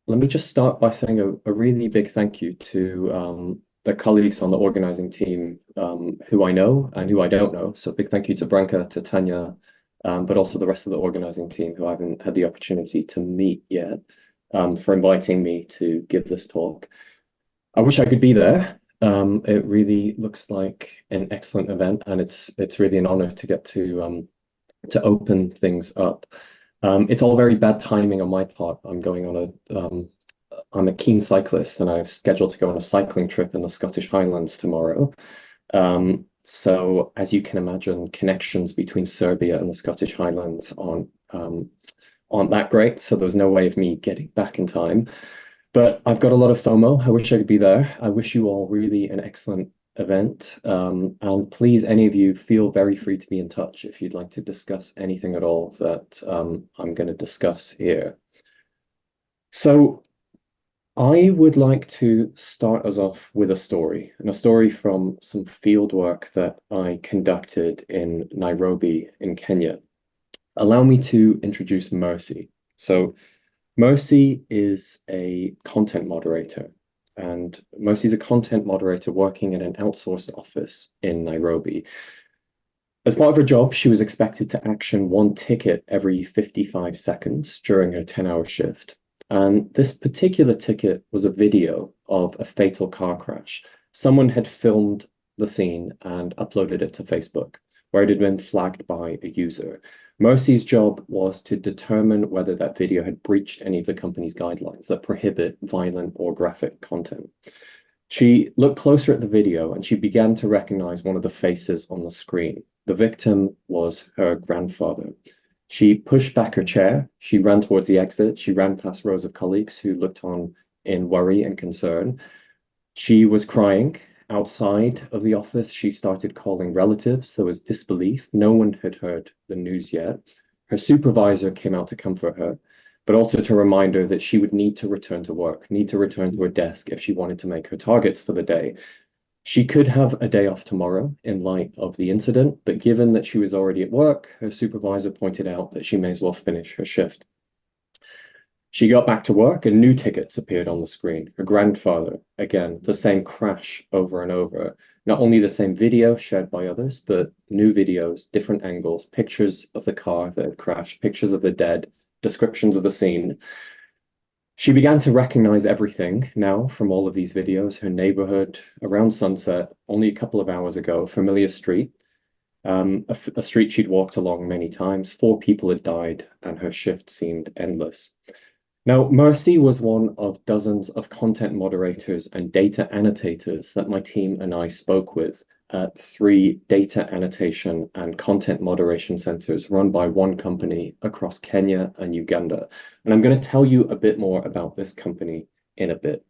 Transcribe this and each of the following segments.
let me just start by saying a really big thank you to the colleagues on the organizing team who I know and who I don't know. So big thank you to Branka, to Tanya, but also the rest of the organizing team who I haven't had the opportunity to meet yet, for inviting me to give this talk. I wish I could be there. It really looks like an excellent event, and it's really an honor to get to open things up. It's all very bad timing on my part. I'm a keen cyclist and I've scheduled to go on a cycling trip in the Scottish Highlands tomorrow. So as you can imagine, connections between Serbia and the Scottish Highlands aren't that great. So there's no way of me getting back in time. But I've got a lot of FOMO. I wish I could be there. I wish you all really an excellent event. And please, any of you, feel very free to be in touch if you'd like to discuss anything at all that I'm going to discuss here. So I would like to start us off with a story, and a story from some field work that I conducted in Nairobi in Kenya. Allow me to introduce Mercy. So Mercy is a content moderator, and Mercy is a content moderator working in an outsourced office in Nairobi. As part of her job, she was expected to action one ticket every 55 seconds during her 10-hour shift. And this particular ticket was a video of a fatal car crash. Someone had filmed the scene and uploaded it to Facebook, where it had been flagged by a user. Mercy's job was to determine whether that video had breached any of the company's guidelines that prohibit violent or graphic content. She looked closer at the video and she began to recognize one of the faces on the screen. The victim was her grandfather. She pushed back her chair, she ran towards the exit, she ran past rows of colleagues who looked on in worry and concern. She was crying. Outside of the office, she started calling relatives. There was disbelief. No one had heard the news yet. Her supervisor came out to comfort her, but also to remind her that she would need to return to work, need to return to her desk if she wanted to make her targets for the day. She could have a day off tomorrow in light of the incident, but given that she was already at work, her supervisor pointed out that she may as well finish her shift. She got back to work and new tickets appeared on the screen. Her grandfather, again, the same crash over and over. Not only the same video shared by others, but new videos, different angles, pictures of the car that had crashed, pictures of the dead, descriptions of the scene. She began to recognize everything now from all of these videos. Her neighborhood around sunset, only a couple of hours ago, familiar street, a street she'd walked along many times. 4 people had died and her shift seemed endless. Now, Mercy was one of dozens of content moderators and data annotators that my team and I spoke with at 3 data annotation and content moderation centers run by one company across Kenya and Uganda. And I'm going to tell you a bit more about this company in a bit.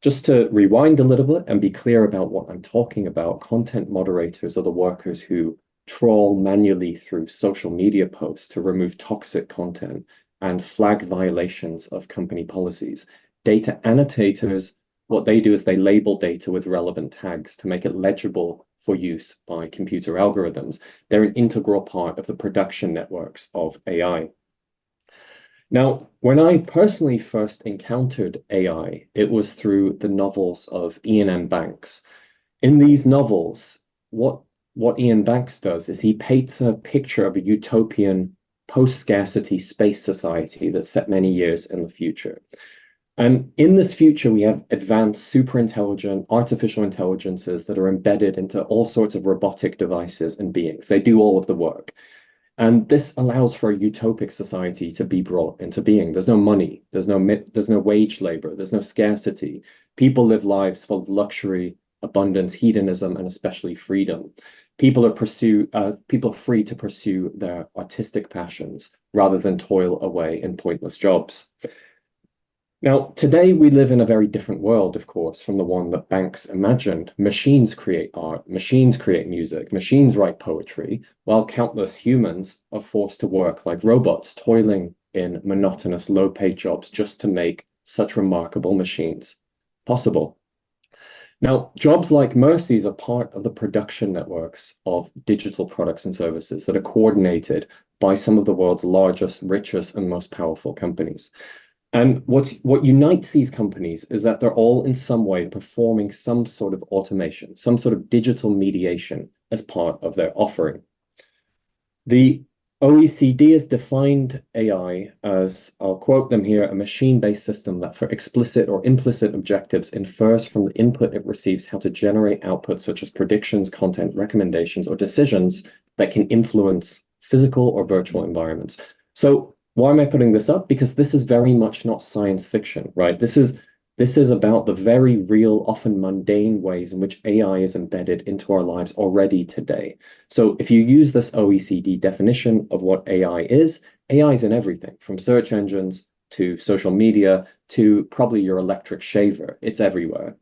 Just to rewind a little bit and be clear about what I'm talking about, content moderators are the workers who trawl manually through social media posts to remove toxic content and flag violations of company policies. Data annotators, what they do is they label data with relevant tags to make it legible for use by computer algorithms. They're an integral part of the production networks of AI. Now, when I personally first encountered AI, it was through the novels of Ian M. Banks. In these novels, what Ian Banks does is he paints a picture of a utopian post-scarcity space society that's set many years in the future. And in this future, we have advanced super intelligent artificial intelligences that are embedded into all sorts of robotic devices and beings. They do all of the work. And this allows for a utopic society to be brought into being. There's no money, there's no wage labor, there's no scarcity. People live lives full of luxury, abundance, hedonism, and especially freedom. People are free to pursue their artistic passions rather than toil away in pointless jobs. Now, today we live in a very different world, of course, from the one that Banks imagined. Machines create art, machines create music, machines write poetry, while countless humans are forced to work like robots, toiling in monotonous, low-paid jobs just to make such remarkable machines possible. Now, jobs like Mercy's are part of the production networks of digital products and services that are coordinated by some of the world's largest, richest, and most powerful companies. And what unites these companies is that they're all in some way performing some sort of automation, some sort of digital mediation as part of their offering. The OECD has defined AI as, I'll quote them here, a machine-based system that for explicit or implicit objectives infers from the input it receives how to generate output such as predictions, content, recommendations, or decisions that can influence physical or virtual environments. So why am I putting this up? Because this is very much not science fiction, right? This is about the very real, often mundane ways in which AI is embedded into our lives already today. So if you use this OECD definition of what AI is in everything from search engines to social media to probably your electric shaver. It's everywhere.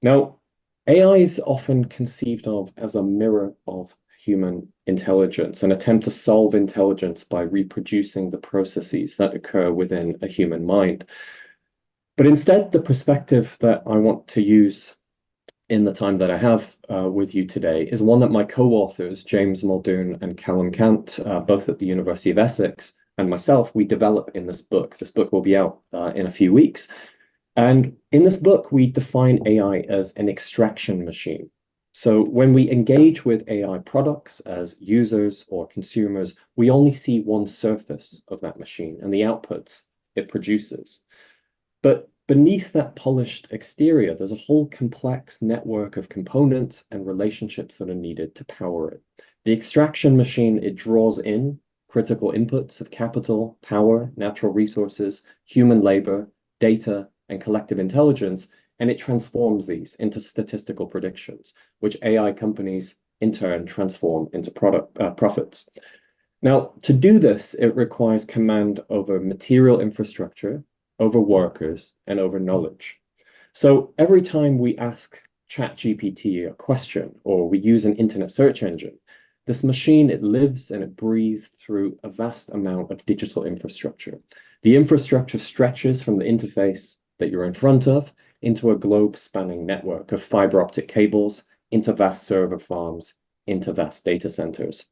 Now, AI is often conceived of as a mirror of human intelligence, an attempt to solve intelligence by reproducing the processes that occur within a human mind. But instead, the perspective that I want to use in the time that I have with you today is one that my co-authors, James Muldoon and Callum Cant, both at the University of Essex, and myself, we develop in this book. This book will be out in a few weeks. And in this book, we define AI as an extraction machine. So when we engage with AI products as users or consumers, we only see one surface of that machine and the outputs it produces. But beneath that polished exterior, there's a whole complex network of components and relationships that are needed to power it. The extraction machine, it draws in critical inputs of capital, power, natural resources, human labor, data, and collective intelligence, and it transforms these into statistical predictions, which AI companies in turn transform into profits. Now, to do this, it requires command over material infrastructure, over workers, and over knowledge. So every time we ask ChatGPT a question or we use an internet search engine, this machine, it lives and it breathes through a vast amount of digital infrastructure. The infrastructure stretches from the interface that you're in front of into a globe-spanning network of fiber optic cables, into vast server farms, into vast data centers.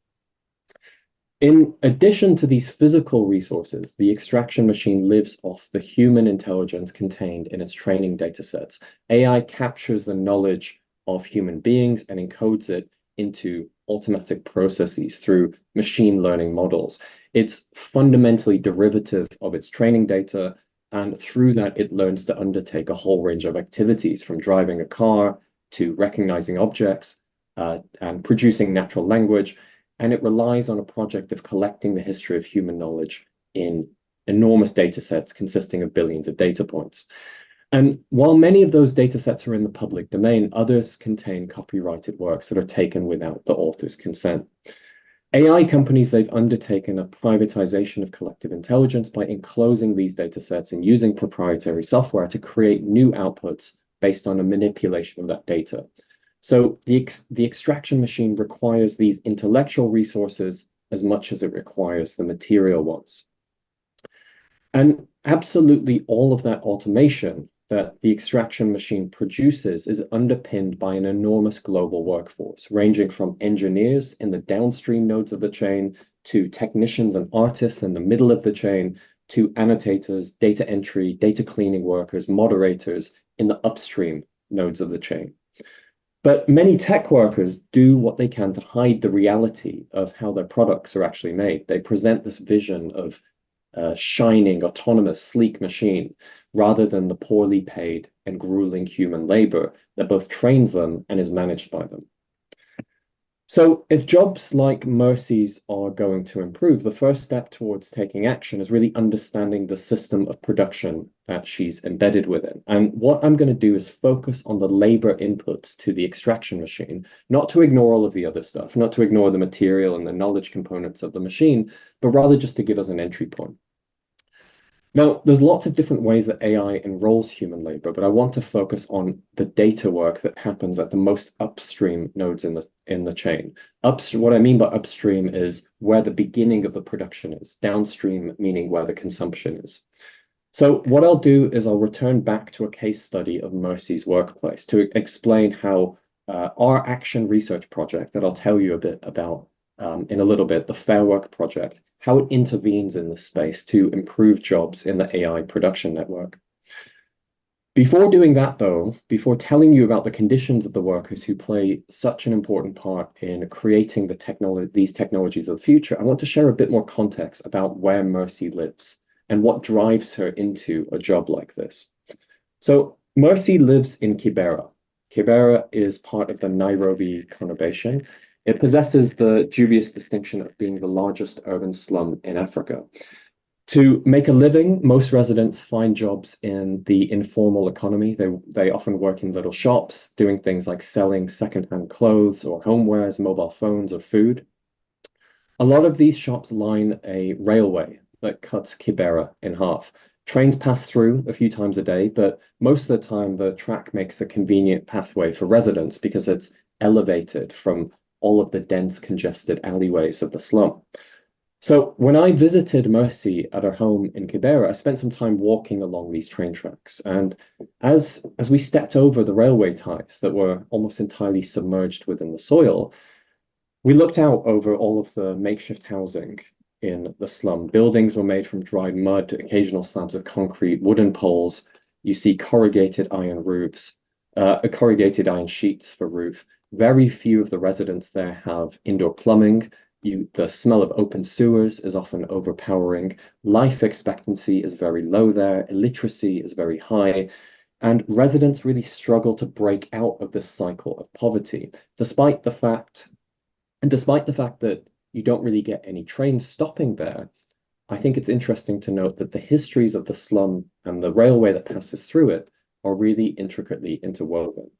In addition to these physical resources, the extraction machine lives off the human intelligence contained in its training datasets. AI captures the knowledge of human beings and encodes it into automatic processes through machine learning models. It's fundamentally derivative of its training data, and through that, it learns to undertake a whole range of activities, from driving a car to recognizing objects and producing natural language. And it relies on a project of collecting the history of human knowledge in enormous data sets consisting of billions of data points. And while many of those data sets are in the public domain, others contain copyrighted works that are taken without the author's consent. AI companies, they've undertaken a privatization of collective intelligence by enclosing these data sets and using proprietary software to create new outputs based on a manipulation of that data. So the extraction machine requires these intellectual resources as much as it requires the material ones. And absolutely all of that automation that the extraction machine produces is underpinned by an enormous global workforce, ranging from engineers in the downstream nodes of the chain to technicians and artists in the middle of the chain to annotators, data entry, data cleaning workers, moderators in the upstream nodes of the chain. But many tech workers do what they can to hide the reality of how their products are actually made. They present this vision of a shining, autonomous, sleek machine, rather than the poorly paid and grueling human labor that both trains them and is managed by them. So if jobs like Mercy's are going to improve, the first step towards taking action is really understanding the system of production that she's embedded within. And what I'm going to do is focus on the labor inputs to the extraction machine, not to ignore all of the other stuff, not to ignore the material and the knowledge components of the machine, but rather just to give us an entry point. Now, there's lots of different ways that AI enrolls human labor, but I want to focus on the data work that happens at the most upstream nodes in the chain. What I mean by upstream is where the beginning of the production is, downstream meaning where the consumption is. So what I'll do is I'll return back to a case study of Mercy's workplace to explain how our action research project that I'll tell you a bit about in a little bit, the Fair Work project, how it intervenes in this space to improve jobs in the AI production network. Before doing that, though, before telling you about the conditions of the workers who play such an important part in creating these technologies of the future, I want to share a bit more context about where Mercy lives and what drives her into a job like this. So Mercy lives in Kibera. Kibera is part of the Nairobi conurbation. It possesses the dubious distinction of being the largest urban slum in Africa. To make a living, most residents find jobs in the informal economy. They often work in little shops, doing things like selling secondhand clothes or homewares, mobile phones, or food. A lot of these shops line a railway that cuts Kibera in half. Trains pass through a few times a day, but most of the time the track makes a convenient pathway for residents because it's elevated from all of the dense, congested alleyways of the slum. So when I visited Mercy at her home in Kibera, I spent some time walking along these train tracks. And as we stepped over the railway ties that were almost entirely submerged within the soil, we looked out over all of the makeshift housing in the slum. Buildings were made from dried mud, occasional slabs of concrete, wooden poles. You see corrugated iron roofs, corrugated iron sheets for roof. Very few of the residents there have indoor plumbing. The smell of open sewers is often overpowering. Life expectancy is very low there. Illiteracy is very high. And residents really struggle to break out of this cycle of poverty, despite the fact that you don't really get any trains stopping there. I think it's interesting to note that the histories of the slum and the railway that passes through it are really intricately interwoven.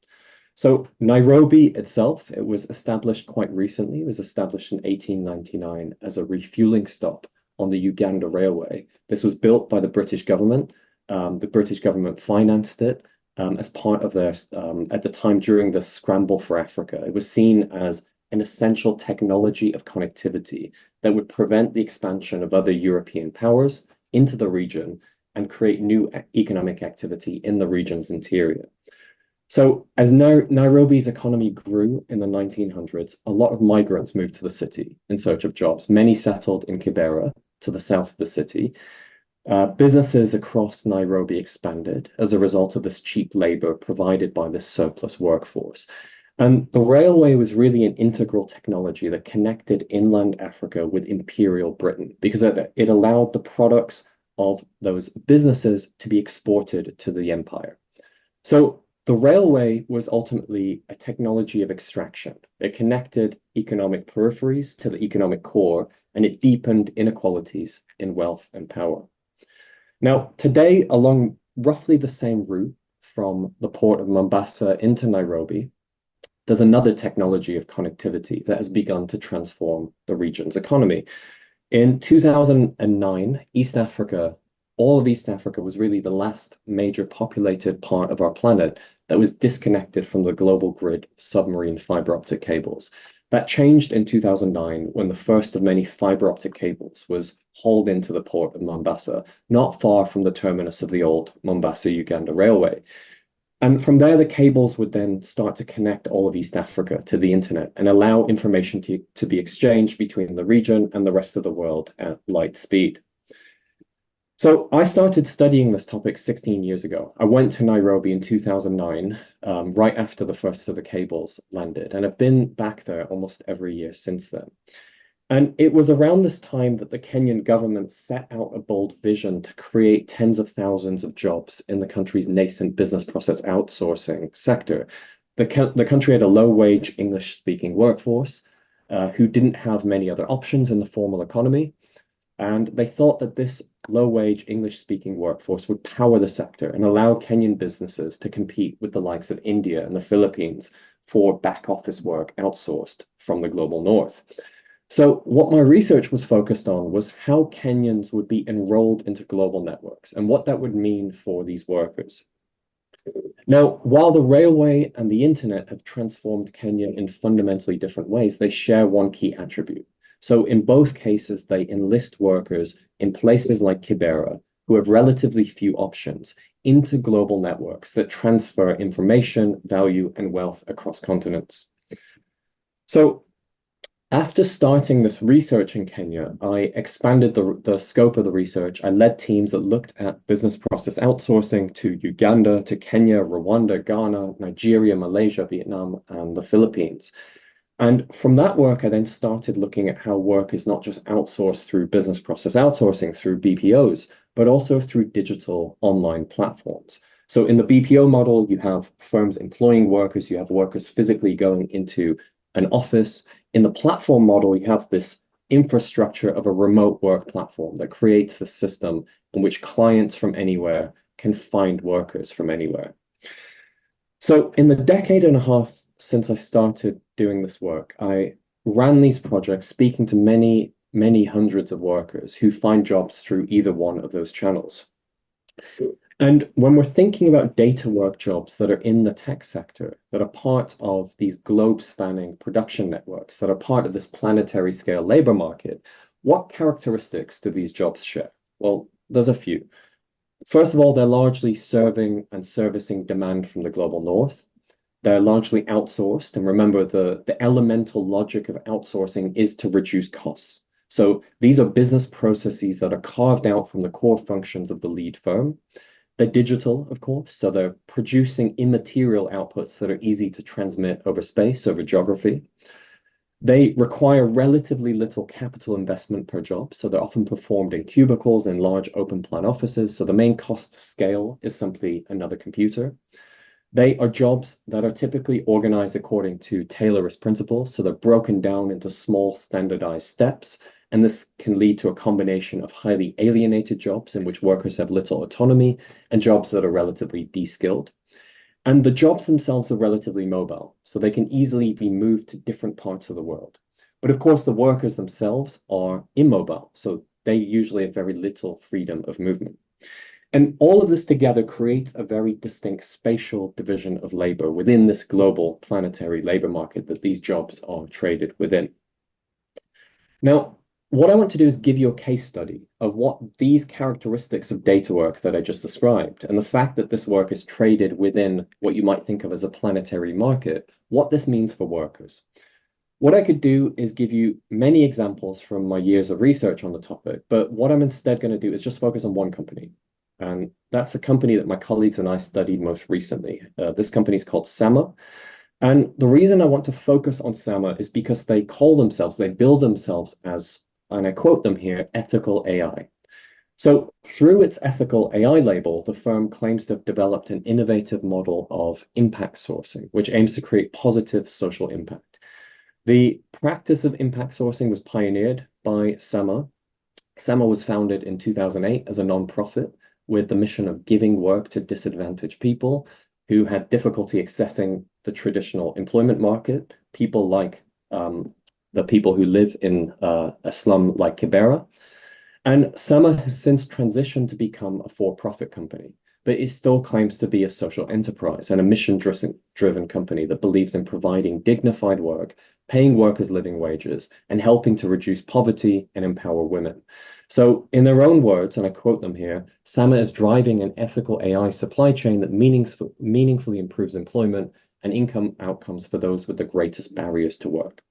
So Nairobi itself, it was established quite recently. It was established in 1899 as a refueling stop on the Uganda Railway. This was built by the British government. The British government financed it as part of their, at the time during the scramble for Africa. It was seen as an essential technology of connectivity that would prevent the expansion of other European powers into the region and create new economic activity in the region's interior. So as Nairobi's economy grew in the 1900s, a lot of migrants moved to the city in search of jobs. Many settled in Kibera to the south of the city. Businesses across Nairobi expanded as a result of this cheap labor provided by this surplus workforce. And the railway was really an integral technology that connected inland Africa with Imperial Britain because it allowed the products of those businesses to be exported to the empire. So the railway was ultimately a technology of extraction. It connected economic peripheries to the economic core, and it deepened inequalities in wealth and power. Now, today, along roughly the same route from the port of Mombasa into Nairobi, there's another technology of connectivity that has begun to transform the region's economy. In 2009, all of East Africa was really the last major populated part of our planet that was disconnected from the global grid of submarine fiber optic cables. That changed in 2009 when the first of many fiber optic cables was hauled into the port of Mombasa, not far from the terminus of the old Mombasa-Uganda Railway. And from there, the cables would then start to connect all of East Africa to the internet and allow information to be exchanged between the region and the rest of the world at light speed. So I started studying this topic 16 years ago. I went to Nairobi in 2009, right after the first of the cables landed, and I've been back there almost every year since then. And it was around this time that the Kenyan government set out a bold vision to create tens of thousands of jobs in the country's nascent business process outsourcing sector. The country had a low-wage English-speaking workforce who didn't have many other options in the formal economy. And they thought that this low-wage English-speaking workforce would power the sector and allow Kenyan businesses to compete with the likes of India and the Philippines for back-office work outsourced from the global north. So what my research was focused on was how Kenyans would be enrolled into global networks and what that would mean for these workers. Now, while the railway and the internet have transformed Kenya in fundamentally different ways, they share one key attribute. So in both cases, they enlist workers in places like Kibera, who have relatively few options, into global networks that transfer information, value, and wealth across continents. So After starting this research in Kenya, I expanded the scope of the research. I led teams that looked at business process outsourcing to Uganda, to Kenya, Rwanda, Ghana, Nigeria, Malaysia, Vietnam, and the Philippines. And from that work, I then started looking at how work is not just outsourced through business process outsourcing, through BPOs, but also through digital online platforms. So in the BPO model, you have firms employing workers, you have workers physically going into an office. In the platform model, you have this infrastructure of a remote work platform that creates the system in which clients from anywhere can find workers from anywhere. So in the decade and a half since I started doing this work, I ran these projects speaking to many, many hundreds of workers who find jobs through either one of those channels. And when we're thinking about data work jobs that are in the tech sector, that are part of these globe-spanning production networks, that are part of this planetary scale labor market, what characteristics do these jobs share? Well, there's a few. First of all, they're largely serving and servicing demand from the global north. They're largely outsourced. And remember, the elemental logic of outsourcing is to reduce costs. So these are business processes that are carved out from the core functions of the lead firm. They're digital, of course, so they're producing immaterial outputs that are easy to transmit over space, over geography. They require relatively little capital investment per job, so they're often performed in cubicles in large open plan offices. So the main cost to scale is simply another computer. They are jobs that are typically organized according to Taylorist principles, so they're broken down into small standardized steps. And this can lead to a combination of highly alienated jobs in which workers have little autonomy and jobs that are relatively de-skilled. And the jobs themselves are relatively mobile, so they can easily be moved to different parts of the world. But of course, the workers themselves are immobile, so they usually have very little freedom of movement. And all of this together creates a very distinct spatial division of labor within this global planetary labor market that these jobs are traded within. Now, what I want to do is give you a case study of what these characteristics of data work that I just described, and the fact that this work is traded within what you might think of as a planetary market, what this means for workers. What I could do is give you many examples from my years of research on the topic, but what I'm instead going to do is just focus on one company. And that's a company that my colleagues and I studied most recently. This company is called Sama. And the reason I want to focus on Sama is because they build themselves as, and I quote them here, ethical AI. So through its ethical AI label, the firm claims to have developed an innovative model of impact sourcing, which aims to create positive social impact. The practice of impact sourcing was pioneered by Sama. Sama was founded in 2008 as a nonprofit with the mission of giving work to disadvantaged people who had difficulty accessing the traditional employment market, people like the people who live in a slum like Kibera. And Sama has since transitioned to become a for-profit company, but it still claims to be a social enterprise and a mission-driven company that believes in providing dignified work, paying workers living wages, and helping to reduce poverty and empower women. So in their own words, and I quote them here, Sama is driving an ethical AI supply chain that meaningfully improves employment and income outcomes for those with the greatest barriers to work.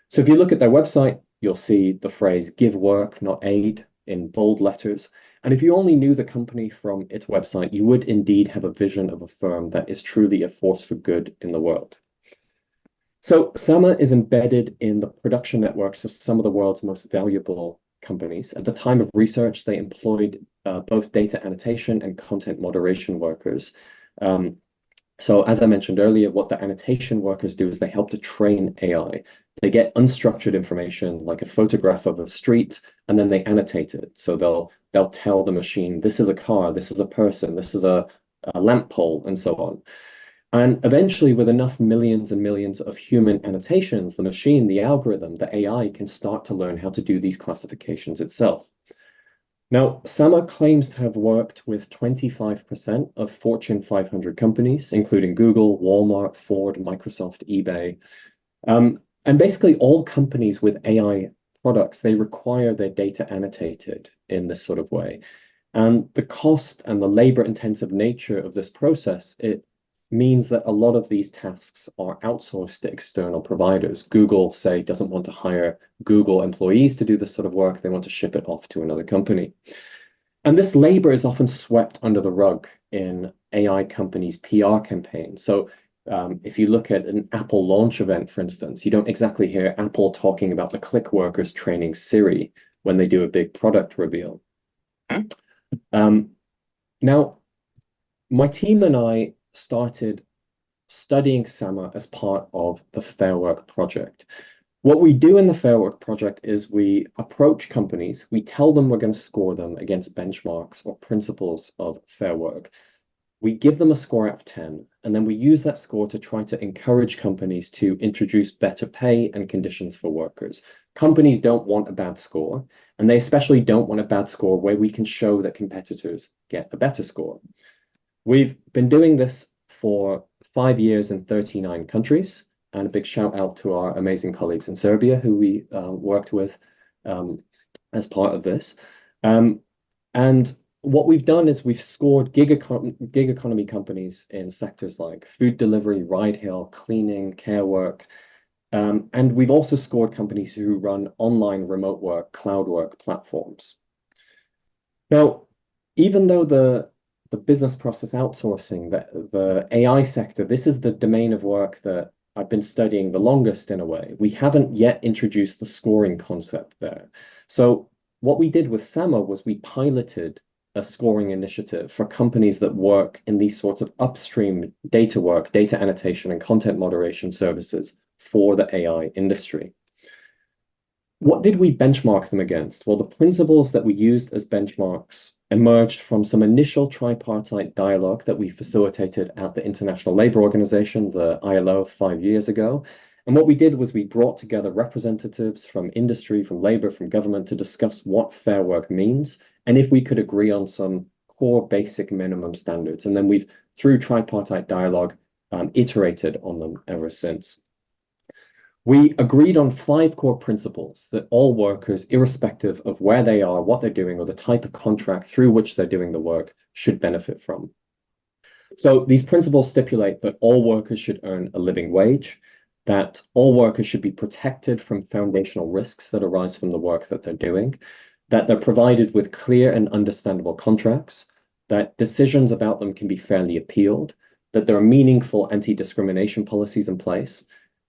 So if you look at their website, you'll see the phrase give work, not aid in bold letters. And if you only knew the company from its website, you would indeed have a vision of a firm that is truly a force for good in the world. So Sama is embedded in the production networks of some of the world's most valuable companies. At the time of research, they employed both data annotation and content moderation workers. So as I mentioned earlier, what the annotation workers do is they help to train AI. They get unstructured information like a photograph of a street, and then they annotate it. So they'll tell the machine, this is a car, this is a person, this is a lamp pole, and so on. And eventually, with enough millions and millions of human annotations, the machine, the algorithm, the AI can start to learn how to do these classifications itself. Now, Sama claims to have worked with 25% of Fortune 500 companies, including Google, Walmart, Ford, Microsoft, eBay. And basically all companies with AI products, they require their data annotated in this sort of way. And the cost and the labor-intensive nature of this process, it means that a lot of these tasks are outsourced to external providers. Google, say, doesn't want to hire Google employees to do this sort of work. They want to ship it off to another company. And this labor is often swept under the rug in AI companies' PR campaigns. So if you look at an Apple launch event, for instance, you don't exactly hear Apple talking about the click workers training Siri when they do a big product reveal. Um, Now, my team and I started studying SAMR as part of the Fair Work project. What we do in the Fair Work project is we approach companies, we tell them we're going to score them against benchmarks or principles of fair work. We give them a score out of 10, and then we use that score to try to encourage companies to introduce better pay and conditions for workers. Companies don't want a bad score, and they especially don't want a bad score where we can show that competitors get a better score. We've been doing this for 5 years in 39 countries, and a big shout out to our amazing colleagues in Serbia who we worked with as part of this. And what we've done is we've scored gig economy companies in sectors like food delivery, ride hail, cleaning, care work. And we've also scored companies who run online remote work, cloud work platforms. Now, even though the business process outsourcing, the AI sector, this is the domain of work that I've been studying the longest in a way. We haven't yet introduced the scoring concept there. So what we did with SAMR was we piloted a scoring initiative for companies that work in these sorts of upstream data work, data annotation, and content moderation services for the AI industry. What did we benchmark them against? Well, the principles that we used as benchmarks emerged from some initial tripartite dialogue that we facilitated at the International Labour Organization, the ILO, 5 years ago. And what we did was we brought together representatives from industry, from labor, from government to discuss what fair work means and if we could agree on some core basic minimum standards. And then we've, through tripartite dialogue, iterated on them ever since. We agreed on 5 core principles that all workers, irrespective of where they are, what they're doing, or the type of contract through which they're doing the work, should benefit from. So these principles stipulate that all workers should earn a living wage, that all workers should be protected from foundational risks that arise from the work that they're doing, that they're provided with clear and understandable contracts, that decisions about them can be fairly appealed, that there are meaningful anti-discrimination policies in place,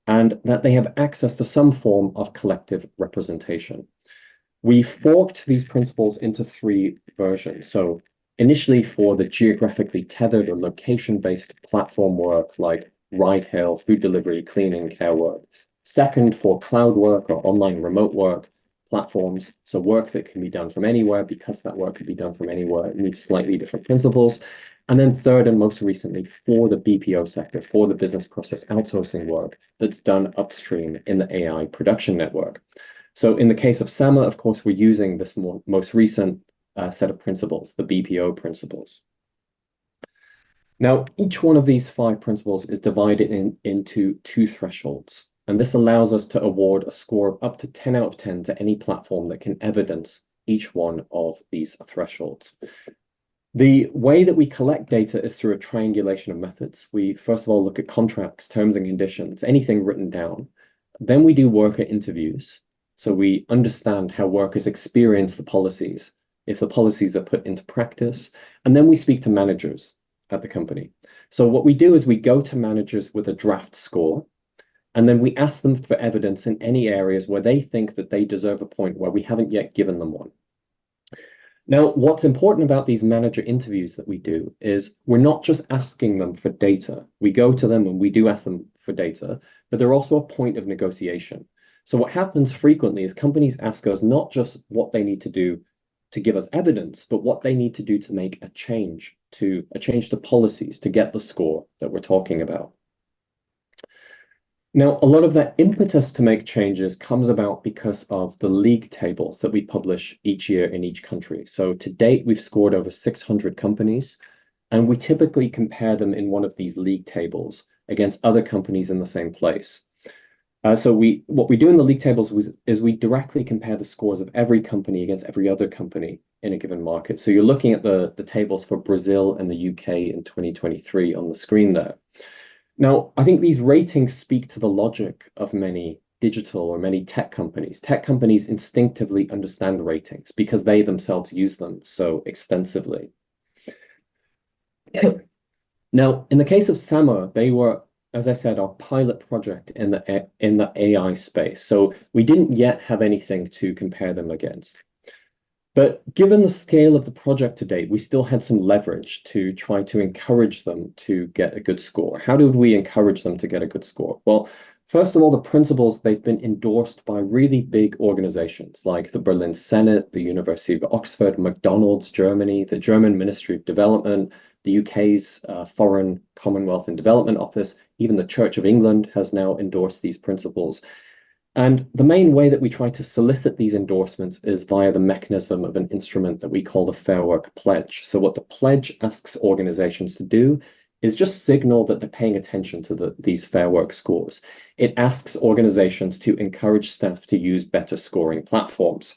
and that they have access to some form of collective representation. We forked these principles into 3 versions. So initially for the geographically tethered or location-based platform work like ride hail, food delivery, cleaning, care work. Second, for cloud work or online remote work platforms, so work that can be done from anywhere. Because that work can be done from anywhere, it needs slightly different principles. And then third, and most recently, for the BPO sector, for the business process outsourcing work that's done upstream in the AI production network. So in the case of SAMR, of course, we're using this most recent set of principles, the BPO principles. Now, each one of these 5 principles is divided into 2 thresholds, and this allows us to award a score of up to 10 out of 10 to any platform that can evidence each one of these thresholds. The way that we collect data is through a triangulation of methods. We first of all look at contracts, terms and conditions, anything written down. Then we do worker interviews. So we understand how workers experience the policies, if the policies are put into practice, and then we speak to managers at the company. So what we do is we go to managers with a draft score, and then we ask them for evidence in any areas where they think that they deserve a point where we haven't yet given them one. Now, what's important about these manager interviews that we do is we're not just asking them for data. We go to them and we do ask them for data, but they're also a point of negotiation. So what happens frequently is companies ask us not just what they need to do to give us evidence, but what they need to do to make a change to policies to get the score that we're talking about. Now, a lot of that impetus to make changes comes about because of the league tables that we publish each year in each country. So to date, we've scored over 600 companies, and we typically compare them in one of these league tables against other companies in the same place. So what we do in the league tables is we directly compare the scores of every company against every other company in a given market. So you're looking at the tables for Brazil and the UK in 2023 on the screen there. Now, I think these ratings speak to the logic of many digital or many tech companies. Tech companies instinctively understand ratings because they themselves use them so extensively. Now, in the case of SAMA, they were, as I said, our pilot project in the AI space. So we didn't yet have anything to compare them against. But given the scale of the project to date, we still had some leverage to try to encourage them to get a good score. How did we encourage them to get a good score? Well, first of all, the principles, they've been endorsed by really big organizations like the Berlin Senate, the University of Oxford, McDonald's, Germany, the German Ministry of Development, the UK's Foreign Commonwealth and Development Office, even the Church of England has now endorsed these principles. And the main way that we try to solicit these endorsements is via the mechanism of an instrument that we call the Fair Work Pledge. So what the pledge asks organizations to do is just signal that they're paying attention to these Fair Work scores. It asks organizations to encourage staff to use better scoring platforms.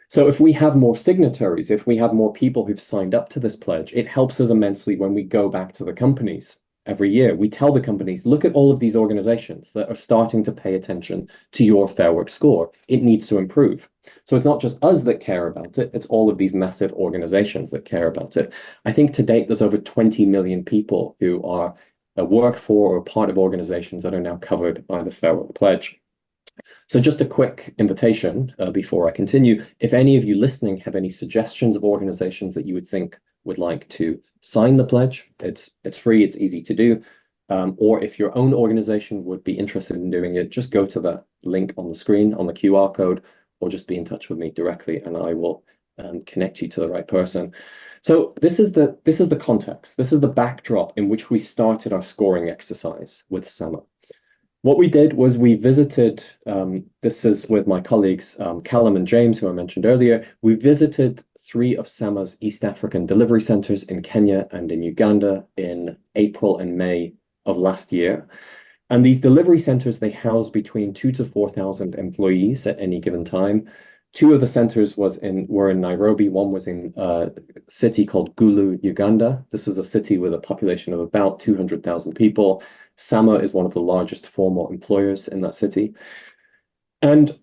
So if we have more signatories, if we have more people who've signed up to this pledge, it helps us immensely when we go back to the companies every year. We tell the companies, look at all of these organizations that are starting to pay attention to your Fair Work score. It needs to improve. So it's not just us that care about it, it's all of these massive organizations that care about it. I think to date, there's over 20 million people who are work for or part of organizations that are now covered by the Fair Work Pledge. So just a quick invitation before I continue. If any of you listening have any suggestions of organizations that you would think would like to sign the pledge, it's free, it's easy to do. Or if your own organization would be interested in doing it, just go to the link on the screen on the QR code, or just be in touch with me directly and I will connect you to the right person. So this is the context. This is the backdrop in which we started our scoring exercise with SAMA. What we did was we visited, this is with my colleagues, Callum and James, who I mentioned earlier. We visited 3 of SAMA's East African delivery centers in Kenya and in Uganda in April and May of last year. And these delivery centers, they house between 2,000 to 4,000 employees at any given time. 2 of the centers were in Nairobi. One was in a city called Gulu, Uganda. This is a city with a population of about 200,000 people. SAMA is one of the largest formal employers in that city. And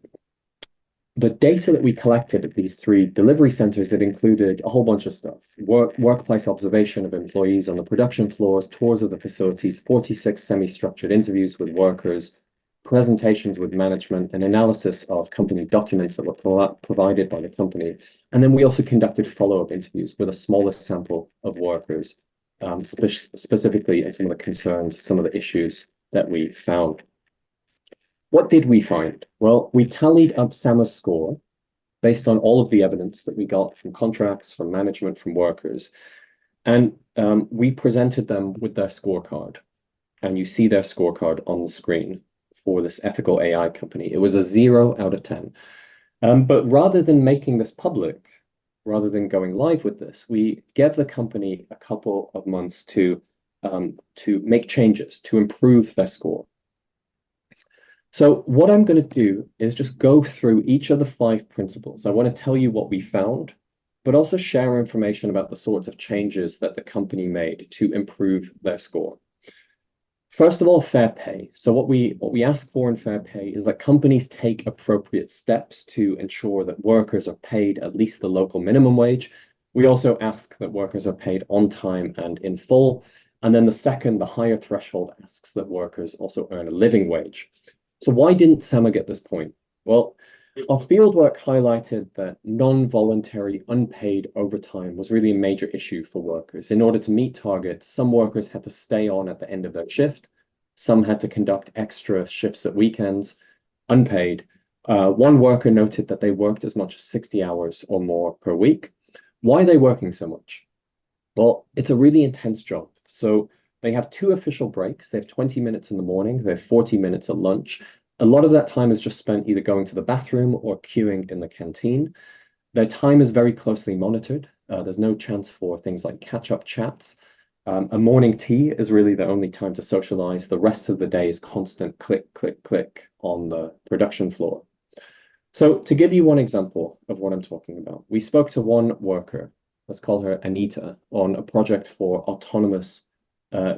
the data that we collected at these 3 delivery centers, it included a whole bunch of stuff. Workplace observation of employees on the production floors, tours of the facilities, 46 semi-structured interviews with workers, presentations with management, and analysis of company documents that were provided by the company. And then we also conducted follow-up interviews with a smaller sample of workers, specifically in some of the concerns, some of the issues that we found. What did we find? Well, we tallied up SAMA's score based on all of the evidence that we got from contracts, from management, from workers. And we presented them with their scorecard. And you see their scorecard on the screen for this ethical AI company. It was a 0 out of 10. But rather than making this public, rather than going live with this, we gave the company a couple of months to make changes, to improve their score. So what I'm going to do is just go through each of the 5 principles. I want to tell you what we found, but also share information about the sorts of changes that the company made to improve their score. First of all, fair pay. So what we ask for in fair pay is that companies take appropriate steps to ensure that workers are paid at least the local minimum wage. We also ask that workers are paid on time and in full. And then the higher threshold asks that workers also earn a living wage. So why didn't SAMA get this point? Well, our fieldwork highlighted that non-voluntary unpaid overtime was really a major issue for workers. In order to meet targets, some workers had to stay on at the end of their shift. Some had to conduct extra shifts at weekends, unpaid. One worker noted that they worked as much as 60 hours or more per week. Why are they working so much? Well, it's a really intense job. So they have 2 official breaks. They have 20 minutes in the morning. They have 40 minutes at lunch. A lot of that time is just spent either going to the bathroom or queuing in the canteen. Their time is very closely monitored. There's no chance for things like catch-up chats. A morning tea is really the only time to socialize. The rest of the day is constant click, click, click on the production floor. So to give you one example of what I'm talking about, we spoke to one worker, let's call her Anita, on a project for autonomous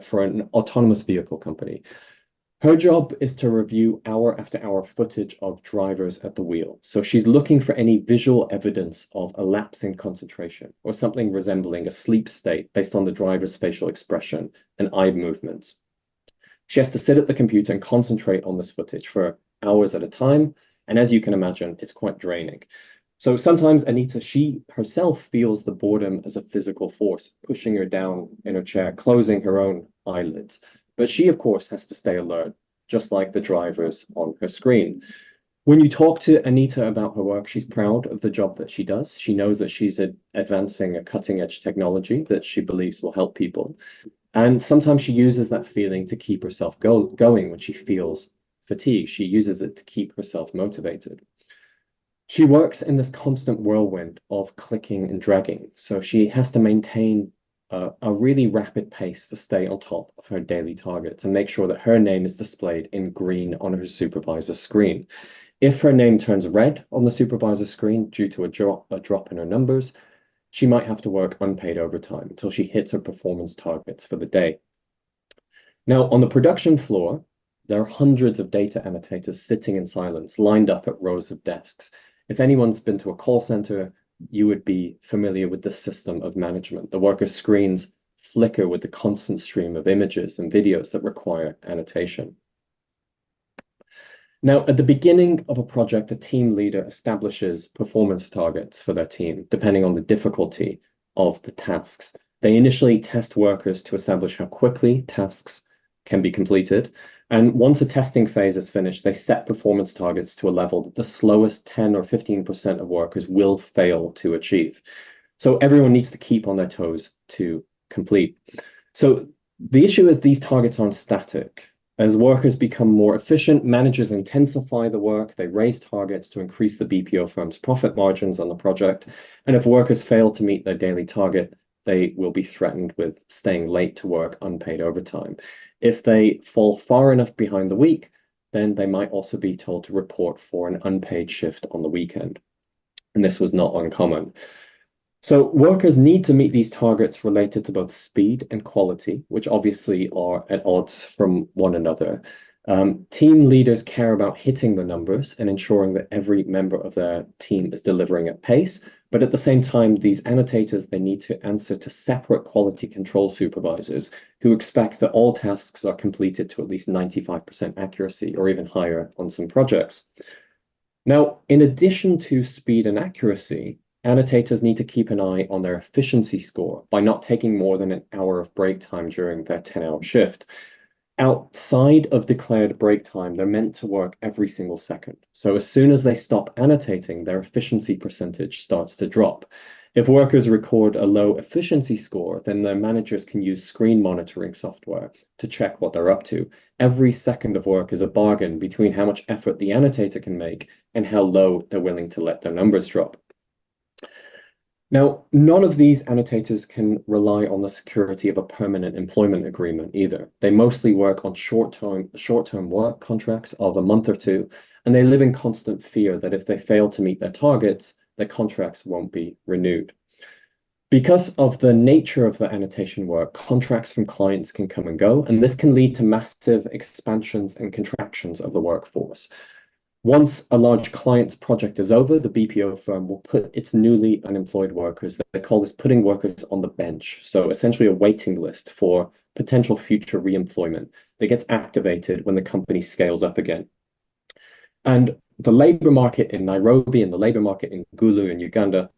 for an autonomous vehicle company. Her job is to review hour after hour footage of drivers at the wheel. So she's looking for any visual evidence of a lapse in concentration or something resembling a sleep state based on the driver's facial expression and eye movements. She has to sit at the computer and concentrate on this footage for hours at a time. And as you can imagine, it's quite draining. So sometimes Anita, she herself feels the boredom as a physical force, pushing her down in her chair, closing her own eyelids. But she, of course, has to stay alert, just like the drivers on her screen. When you talk to Anita about her work, she's proud of the job that she does. She knows that she's advancing a cutting-edge technology that she believes will help people. And sometimes she uses that feeling to keep herself going when she feels fatigue. She uses it to keep herself motivated. She works in this constant whirlwind of clicking and dragging. So she has to maintain a really rapid pace to stay on top of her daily target to make sure that her name is displayed in green on her supervisor's screen. If her name turns red on the supervisor's screen due to a drop in her numbers, she might have to work unpaid overtime until she hits her performance targets for the day. Now, on the production floor, there are hundreds of data annotators sitting in silence, lined up at rows of desks. If anyone's been to a call center, you would be familiar with the system of management. The workers' screens flicker with the constant stream of images and videos that require annotation. Now, at the beginning of a project, a team leader establishes performance targets for their team, depending on the difficulty of the tasks. They initially test workers to establish how quickly tasks can be completed. And once a testing phase is finished, they set performance targets to a level that the slowest 10 or 15% of workers will fail to achieve. So everyone needs to keep on their toes to complete. So the issue is these targets aren't static. As workers become more efficient, managers intensify the work, they raise targets to increase the BPO firm's profit margins on the project. And if workers fail to meet their daily target, they will be threatened with staying late to work unpaid overtime. If they fall far enough behind the week, then they might also be told to report for an unpaid shift on the weekend. And this was not uncommon. So workers need to meet these targets related to both speed and quality, which obviously are at odds from one another. Team leaders care about hitting the numbers and ensuring that every member of their team is delivering at pace. But at the same time, these annotators, they need to answer to separate quality control supervisors who expect that all tasks are completed to at least 95% accuracy or even higher on some projects. Now, in addition to speed and accuracy, annotators need to keep an eye on their efficiency score by not taking more than an hour of break time during their 10-hour shift. Outside of declared break time, they're meant to work every single second. So as soon as they stop annotating, their efficiency percentage starts to drop. If workers record a low efficiency score, then their managers can use screen monitoring software to check what they're up to. Every second of work is a bargain between how much effort the annotator can make and how low they're willing to let their numbers drop. Now, none of these annotators can rely on the security of a permanent employment agreement either. They mostly work on short-term work contracts of a month or two, and they live in constant fear that if they fail to meet their targets, their contracts won't be renewed. Because of the nature of the annotation work, contracts from clients can come and go, and this can lead to massive expansions and contractions of the workforce. Once a large client's project is over, the BPO firm will put its newly unemployed workers, they call this putting workers on the bench. So essentially a waiting list for potential future reemployment that gets activated when the company scales up again. And the labor market in Nairobi and the labor market in Gulu in Uganda,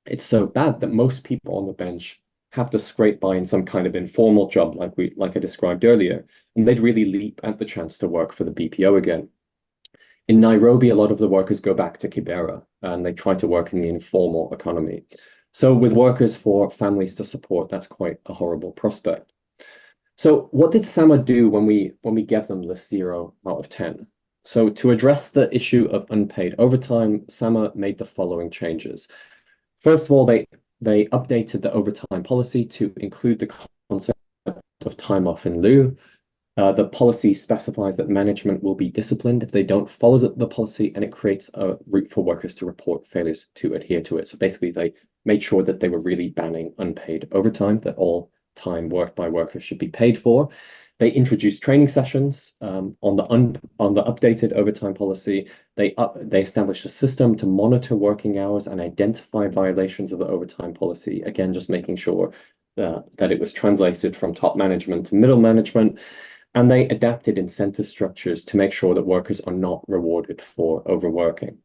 it's so bad that most people on the bench have to scrape by in some kind of informal job like I described earlier, and they'd really leap at the chance to work for the BPO again. In Nairobi, a lot of the workers go back to Kibera and they try to work in the informal economy. So with workers for families to support, that's quite a horrible prospect. So what did SAMA do when we gave them this 0 out of 10? So to address the issue of unpaid overtime, SAMA made the following changes. First of all, they updated the overtime policy to include the concept of time off in lieu. The policy specifies that management will be disciplined if they don't follow the policy, and it creates a route for workers to report failures to adhere to it. So basically, they made sure that they were really banning unpaid overtime, that all time worked by workers should be paid for. They introduced training sessions on the updated overtime policy. They established a system to monitor working hours and identify violations of the overtime policy. Again, just making sure that it was translated from top management to middle management. And they adapted incentive structures to make sure that workers are not rewarded for overworking.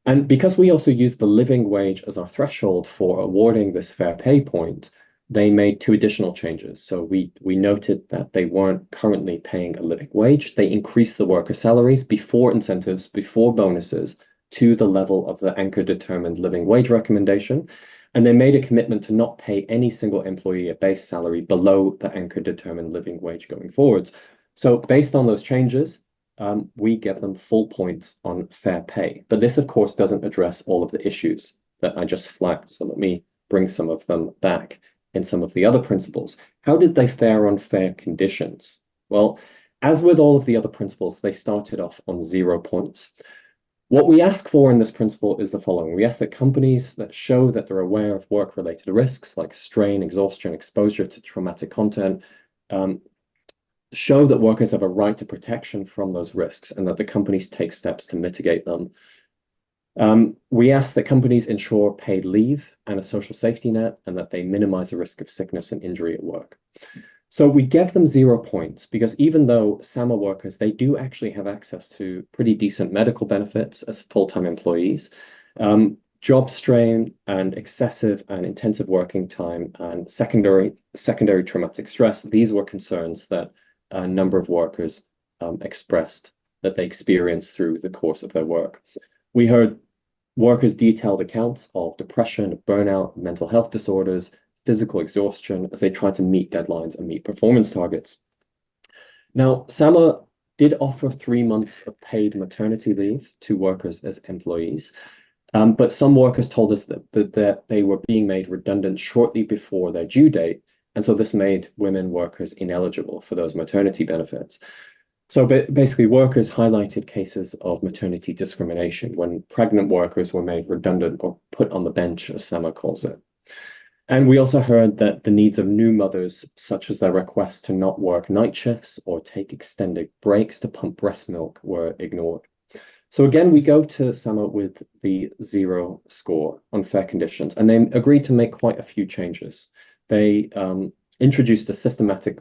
And because we also use the living wage as our threshold for awarding this fair pay point, they made two additional changes. So we noted that they weren't currently paying a living wage. They increased the worker salaries before incentives, before bonuses, to the level of the anchor determined living wage recommendation. And they made a commitment to not pay any single employee a base salary below the anchor determined living wage going forwards. So based on those changes, we give them full points on fair pay. But this, of course, doesn't address all of the issues that I just flagged. So let me bring some of them back in some of the other principles. How did they fare on fair conditions? Well, as with all of the other principles, they started off on 0 points. What we ask for in this principle is the following. We ask that companies that show that they're aware of work-related risks like strain, exhaustion, exposure to traumatic content, show that workers have a right to protection from those risks and that the companies take steps to mitigate them. We ask that companies ensure paid leave and a social safety net and that they minimize the risk of sickness and injury at work. So we give them 0 points because even though SAMA workers, they do actually have access to pretty decent medical benefits as full-time employees, job strain and excessive and intensive working time and secondary traumatic stress, these were concerns that a number of workers expressed that they experienced through the course of their work. We heard workers' detailed accounts of depression, burnout, mental health disorders, physical exhaustion as they try to meet deadlines and meet performance targets. Now, SAMA did offer 3 months of paid maternity leave to workers as employees, but some workers told us that they were being made redundant shortly before their due date, and so this made women workers ineligible for those maternity benefits. So basically, workers highlighted cases of maternity discrimination when pregnant workers were made redundant or put on the bench, as SAMA calls it. And we also heard that the needs of new mothers, such as their request to not work night shifts or take extended breaks to pump breast milk, were ignored. So again, we go to SAMA with the 0 score on fair conditions, and they agreed to make quite a few changes. They introduced a systematic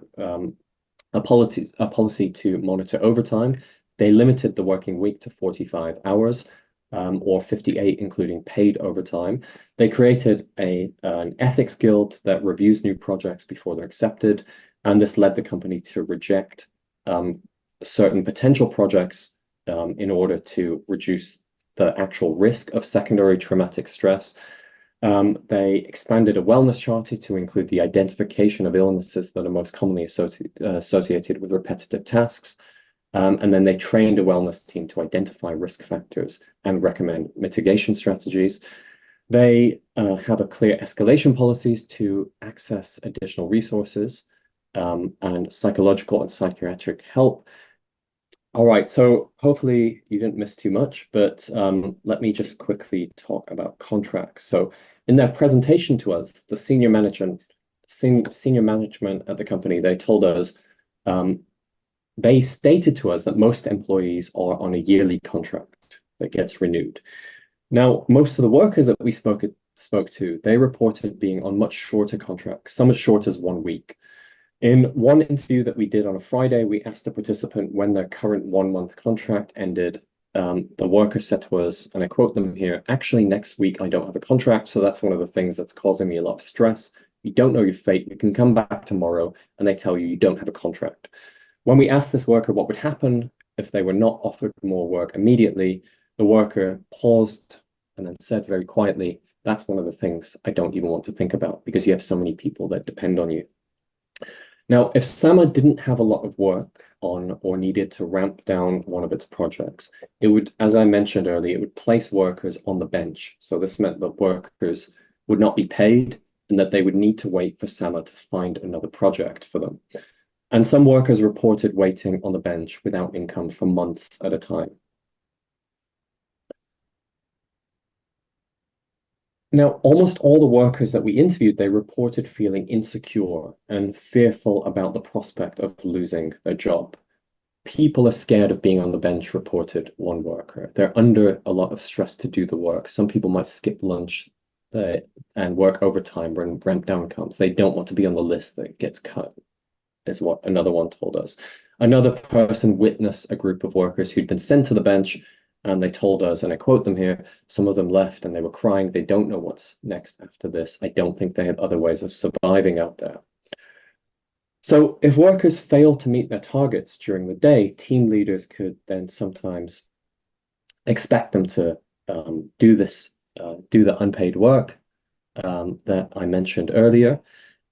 a policy to monitor overtime. They limited the working week to 45 hours. Or 58, including paid overtime. They created an ethics guild that reviews new projects before they're accepted, and this led the company to reject certain potential projects in order to reduce the actual risk of secondary traumatic stress. They expanded a wellness charter to include the identification of illnesses that are most commonly associated with repetitive tasks. And then they trained a wellness team to identify risk factors and recommend mitigation strategies. They have a clear escalation policies to access additional resources and psychological and psychiatric help. All right, so hopefully you didn't miss too much, but let me just quickly talk about contracts. So in their presentation to us, the senior management at the company, they told us they stated to us that most employees are on a yearly contract that gets renewed. Now, most of the workers that we spoke to, they reported being on much shorter contracts, some as short as 1 week. In one interview that we did on a Friday, we asked a participant when their current 1-month contract ended. The worker said to us, and I quote them here, "Actually, next week I don't have a contract, so that's one of the things that's causing me a lot of stress. You don't know your fate. You can come back tomorrow," and they tell you don't have a contract. When we asked this worker what would happen if they were not offered more work immediately, the worker paused and then said very quietly, "That's one of the things I don't even want to think about because you have so many people that depend on you." Now, if SAMA didn't have a lot of work on or needed to ramp down one of its projects, it would, as I mentioned earlier, it would place workers on the bench. So this meant that workers would not be paid and that they would need to wait for SAMA to find another project for them. And some workers reported waiting on the bench without income for months at a time. Now, almost all the workers that we interviewed, they reported feeling insecure and fearful about the prospect of losing their job. People are scared of being on the bench, reported one worker. They're under a lot of stress to do the work. Some people might skip lunch and work overtime when ramp down comes. They don't want to be on the list that gets cut, is what another one told us. Another person witnessed a group of workers who'd been sent to the bench, and they told us, and I quote them here, some of them left and they were crying. They don't know what's next after this. I don't think they had other ways of surviving out there. So if workers fail to meet their targets during the day, team leaders could then sometimes expect them to do the unpaid work that I mentioned earlier.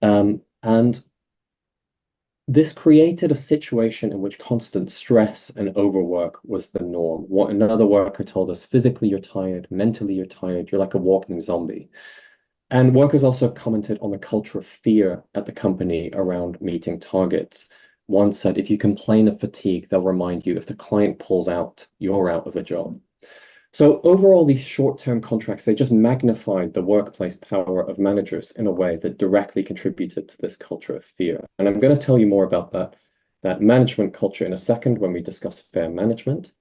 And this created a situation in which constant stress and overwork was the norm. What another worker told us, physically you're tired, mentally you're tired, you're like a walking zombie. And workers also commented on the culture of fear at the company around meeting targets. One said, if you complain of fatigue, they'll remind you if the client pulls out, you're out of a job. So overall, these short-term contracts, they just magnified the workplace power of managers in a way that directly contributed to this culture of fear. And I'm going to tell you more about that management culture in a second when we discuss fair management.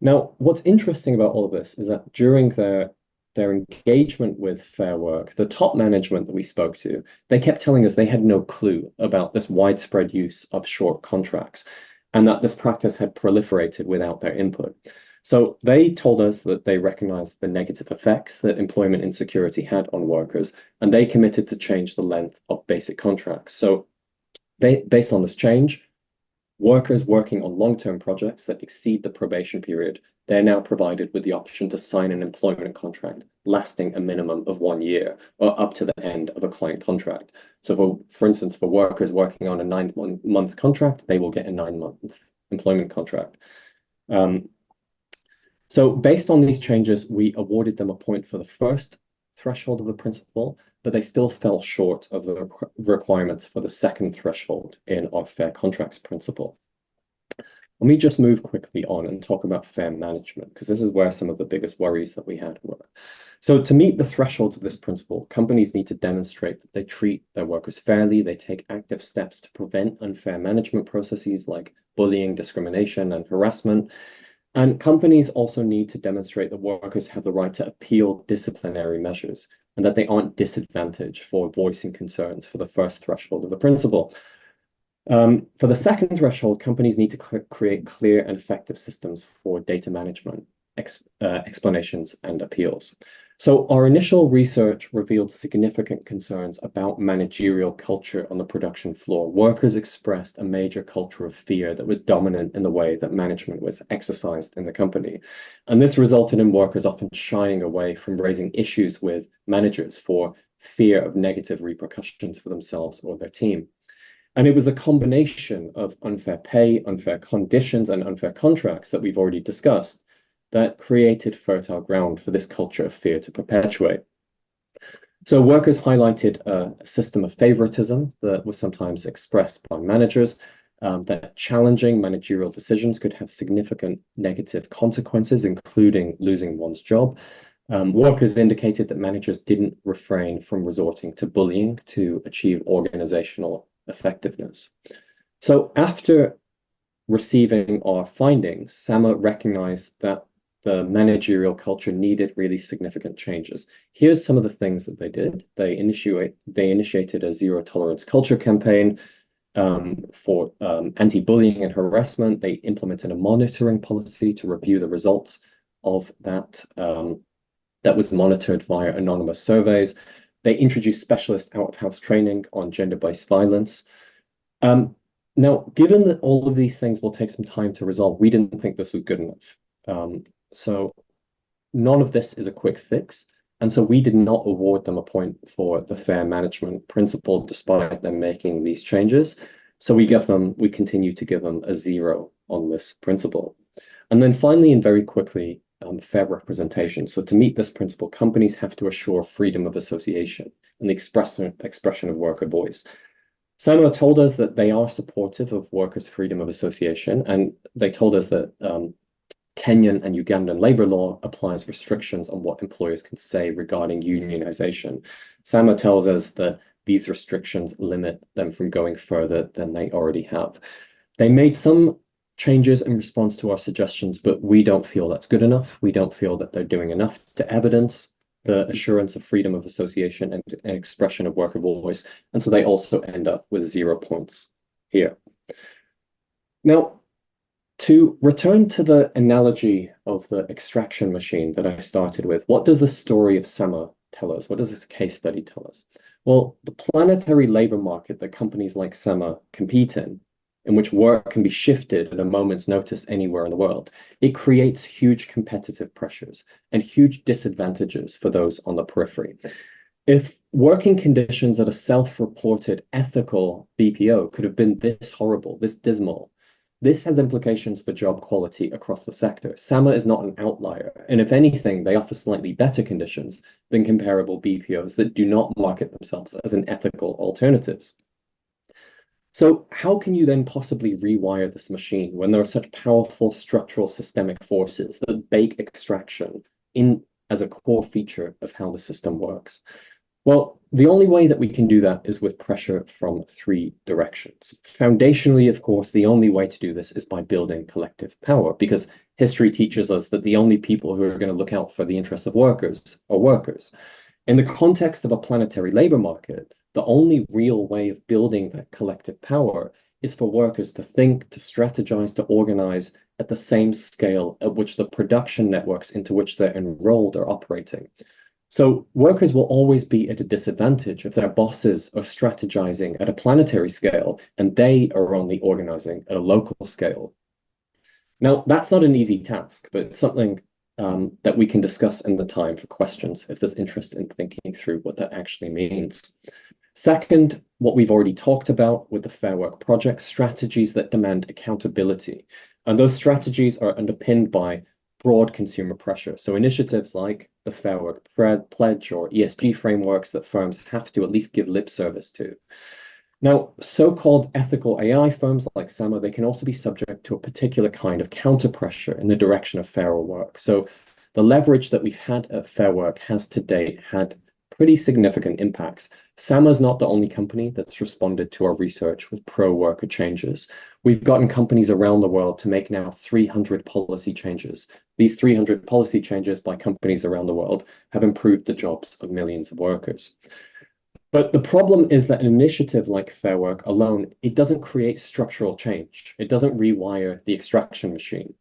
Now, what's interesting about all of this is that during their engagement with Fair Work, the top management that we spoke to, they kept telling us they had no clue about this widespread use of short contracts and that this practice had proliferated without their input. So they told us that they recognized the negative effects that employment insecurity had on workers, and they committed to change the length of basic contracts. So based on this change, workers working on long-term projects that exceed the probation period, they're now provided with the option to sign an employment contract lasting a minimum of 1 year or up to the end of a client contract. So for instance, for workers working on a 9-month contract, they will get a 9-month employment contract. So based on these changes, we awarded them a point for the first threshold of the principle, but they still fell short of the requirements for the second threshold in our fair contracts principle. Let me just move quickly on and talk about fair management, because this is where some of the biggest worries that we had were. So to meet the thresholds of this principle, companies need to demonstrate that they treat their workers fairly, they take active steps to prevent unfair management processes like bullying, discrimination, and harassment. And companies also need to demonstrate that workers have the right to appeal disciplinary measures and that they aren't disadvantaged for voicing concerns for the first threshold of the principle. For the second threshold, companies need to create clear and effective systems for data management, explanations, and appeals. So our initial research revealed significant concerns about managerial culture on the production floor. Workers expressed a major culture of fear that was dominant in the way that management was exercised in the company. And this resulted in workers often shying away from raising issues with managers for fear of negative repercussions for themselves or their team. And it was the combination of unfair pay, unfair conditions, and unfair contracts that we've already discussed that created fertile ground for this culture of fear to perpetuate. So workers highlighted a system of favoritism that was sometimes expressed by managers, that challenging managerial decisions could have significant negative consequences, including losing one's job. Workers indicated that managers didn't refrain from resorting to bullying to achieve organizational effectiveness. So after receiving our findings, SAMA recognized that the managerial culture needed really significant changes. Here's some of the things that they did. They initiated a zero tolerance culture campaign for anti-bullying and harassment. They implemented a monitoring policy to review the results of that that was monitored via anonymous surveys. They introduced specialist out-of-house training on gender-based violence. Now, given that all of these things will take some time to resolve, we didn't think this was good enough. So none of this is a quick fix. And so we did not award them a point for the fair management principle, despite them making these changes. So we continue to give them a 0 on this principle. And then finally, and very quickly, fair representation. So to meet this principle, companies have to assure freedom of association and the expression of worker voice. SAMA told us that they are supportive of workers' freedom of association, and they told us that Kenyan and Ugandan labor law applies restrictions on what employers can say regarding unionization. SAMA tells us that these restrictions limit them from going further than they already have. They made some changes in response to our suggestions, but we don't feel that's good enough. We don't feel that they're doing enough to evidence the assurance of freedom of association and expression of worker voice. And so they also end up with 0 points here. Now, to return to the analogy of the extraction machine that I started with, what does the story of SAMA tell us? What does this case study tell us? Well, the planetary labor market that companies like SAMA compete in which work can be shifted at a moment's notice anywhere in the world, it creates huge competitive pressures and huge disadvantages for those on the periphery. If working conditions at a self-reported ethical BPO could have been this horrible, this dismal, this has implications for job quality across the sector. SAMA is not an outlier, and if anything, they offer slightly better conditions than comparable BPOs that do not market themselves as an ethical alternatives. So how can you then possibly rewire this machine when there are such powerful structural systemic forces that bake extraction in as a core feature of how the system works? Well, the only way that we can do that is with pressure from three directions. Foundationally, of course, the only way to do this is by building collective power, because history teaches us that the only people who are going to look out for the interests of workers are workers. In the context of a planetary labor market, the only real way of building that collective power is for workers to think, to strategize, to organize at the same scale at which the production networks into which they're enrolled are operating. So workers will always be at a disadvantage if their bosses are strategizing at a planetary scale and they are only organizing at a local scale. Now, that's not an easy task, but it's something that we can discuss in the time for questions if there's interest in thinking through what that actually means. Second, what we've already talked about with the Fair Work Project, strategies that demand accountability. And those strategies are underpinned by broad consumer pressure. So initiatives like the Fair Work Pledge or ESG frameworks that firms have to at least give lip service to. Now, so-called ethical AI firms like SAMA, they can also be subject to a particular kind of counter pressure in the direction of fairer work. So the leverage that we've had at Fair Work has to date had pretty significant impacts. SAMA is not the only company that's responded to our research with pro-worker changes. We've gotten companies around the world to make now 300 policy changes. These 300 policy changes by companies around the world have improved the jobs of millions of workers. But the problem is that an initiative like Fair Work alone, it doesn't create structural change. It doesn't rewire the extraction machine.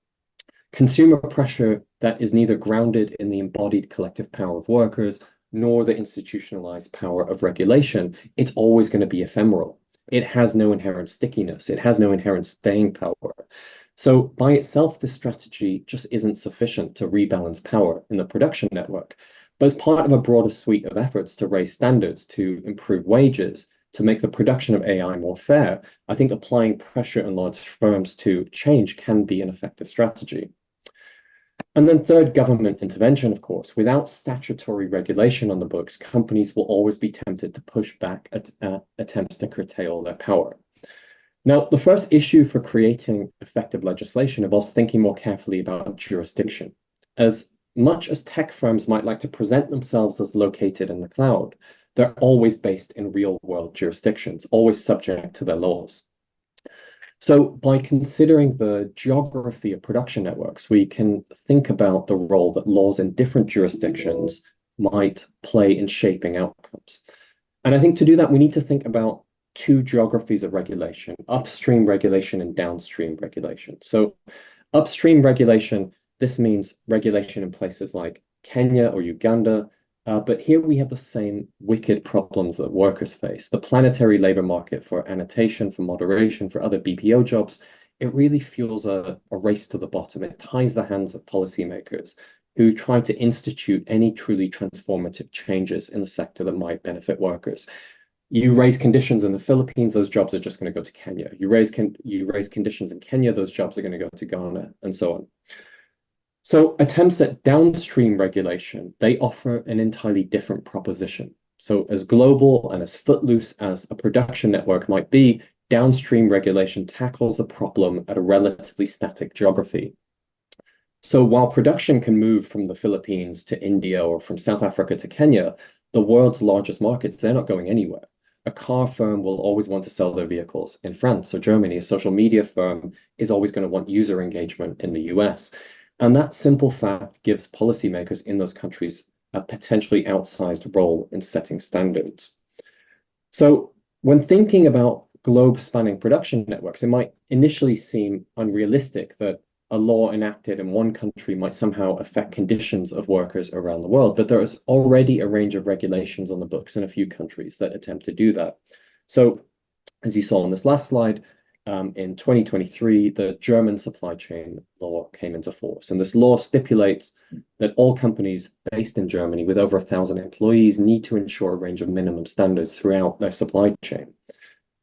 Consumer pressure that is neither grounded in the embodied collective power of workers nor the institutionalized power of regulation, it's always going to be ephemeral. It has no inherent stickiness. It has no inherent staying power. So by itself, this strategy just isn't sufficient to rebalance power in the production network. But as part of a broader suite of efforts to raise standards, to improve wages, to make the production of AI more fair, I think applying pressure on large firms to change can be an effective strategy. And then third, government intervention, of course. Without statutory regulation on the books, companies will always be tempted to push back at attempts to curtail their power. Now, the first issue for creating effective legislation involves thinking more carefully about jurisdiction. As much as tech firms might like to present themselves as located in the cloud, they're always based in real-world jurisdictions, always subject to their laws. So by considering the geography of production networks, we can think about the role that laws in different jurisdictions might play in shaping outcomes. And I think to do that, we need to think about two geographies of regulation, upstream regulation and downstream regulation. So upstream regulation, this means regulation in places like Kenya or Uganda, but here we have the same wicked problems that workers face. The planetary labor market for annotation, for moderation, for other BPO jobs, it really fuels a race to the bottom. It ties the hands of policymakers who try to institute any truly transformative changes in the sector that might benefit workers. You raise conditions in the Philippines, those jobs are just going to go to Kenya. You raise conditions in Kenya, those jobs are going to go to Ghana, and so on. So attempts at downstream regulation, they offer an entirely different proposition. So as global and as footloose as a production network might be, downstream regulation tackles the problem at a relatively static geography. So while production can move from the Philippines to India or from South Africa to Kenya, the world's largest markets, they're not going anywhere. A car firm will always want to sell their vehicles in France or Germany. A social media firm is always going to want user engagement in the US. And that simple fact gives policymakers in those countries a potentially outsized role in setting standards. So when thinking about globe-spanning production networks, it might initially seem unrealistic that a law enacted in one country might somehow affect conditions of workers around the world, but there is already a range of regulations on the books in a few countries that attempt to do that. So as you saw on this last slide, in 2023, the German supply chain law came into force. And this law stipulates that all companies based in Germany with over 1,000 employees need to ensure a range of minimum standards throughout their supply chain.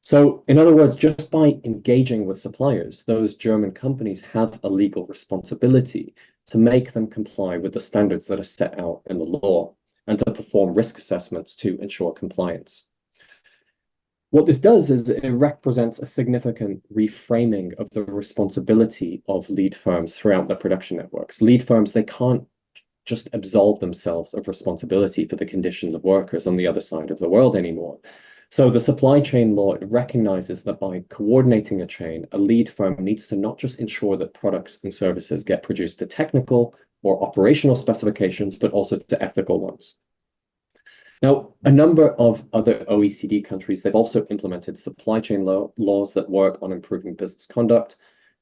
So, in other words, just by engaging with suppliers, those German companies have a legal responsibility to make them comply with the standards that are set out in the law and to perform risk assessments to ensure compliance. What this does is it represents a significant reframing of the responsibility of lead firms throughout their production networks. Lead firms, they can't just absolve themselves of responsibility for the conditions of workers on the other side of the world anymore. So the supply chain law recognizes that by coordinating a chain, a lead firm needs to not just ensure that products and services get produced to technical or operational specifications, but also to ethical ones. Now, a number of other OECD countries, they've also implemented supply chain laws that work on improving business conduct.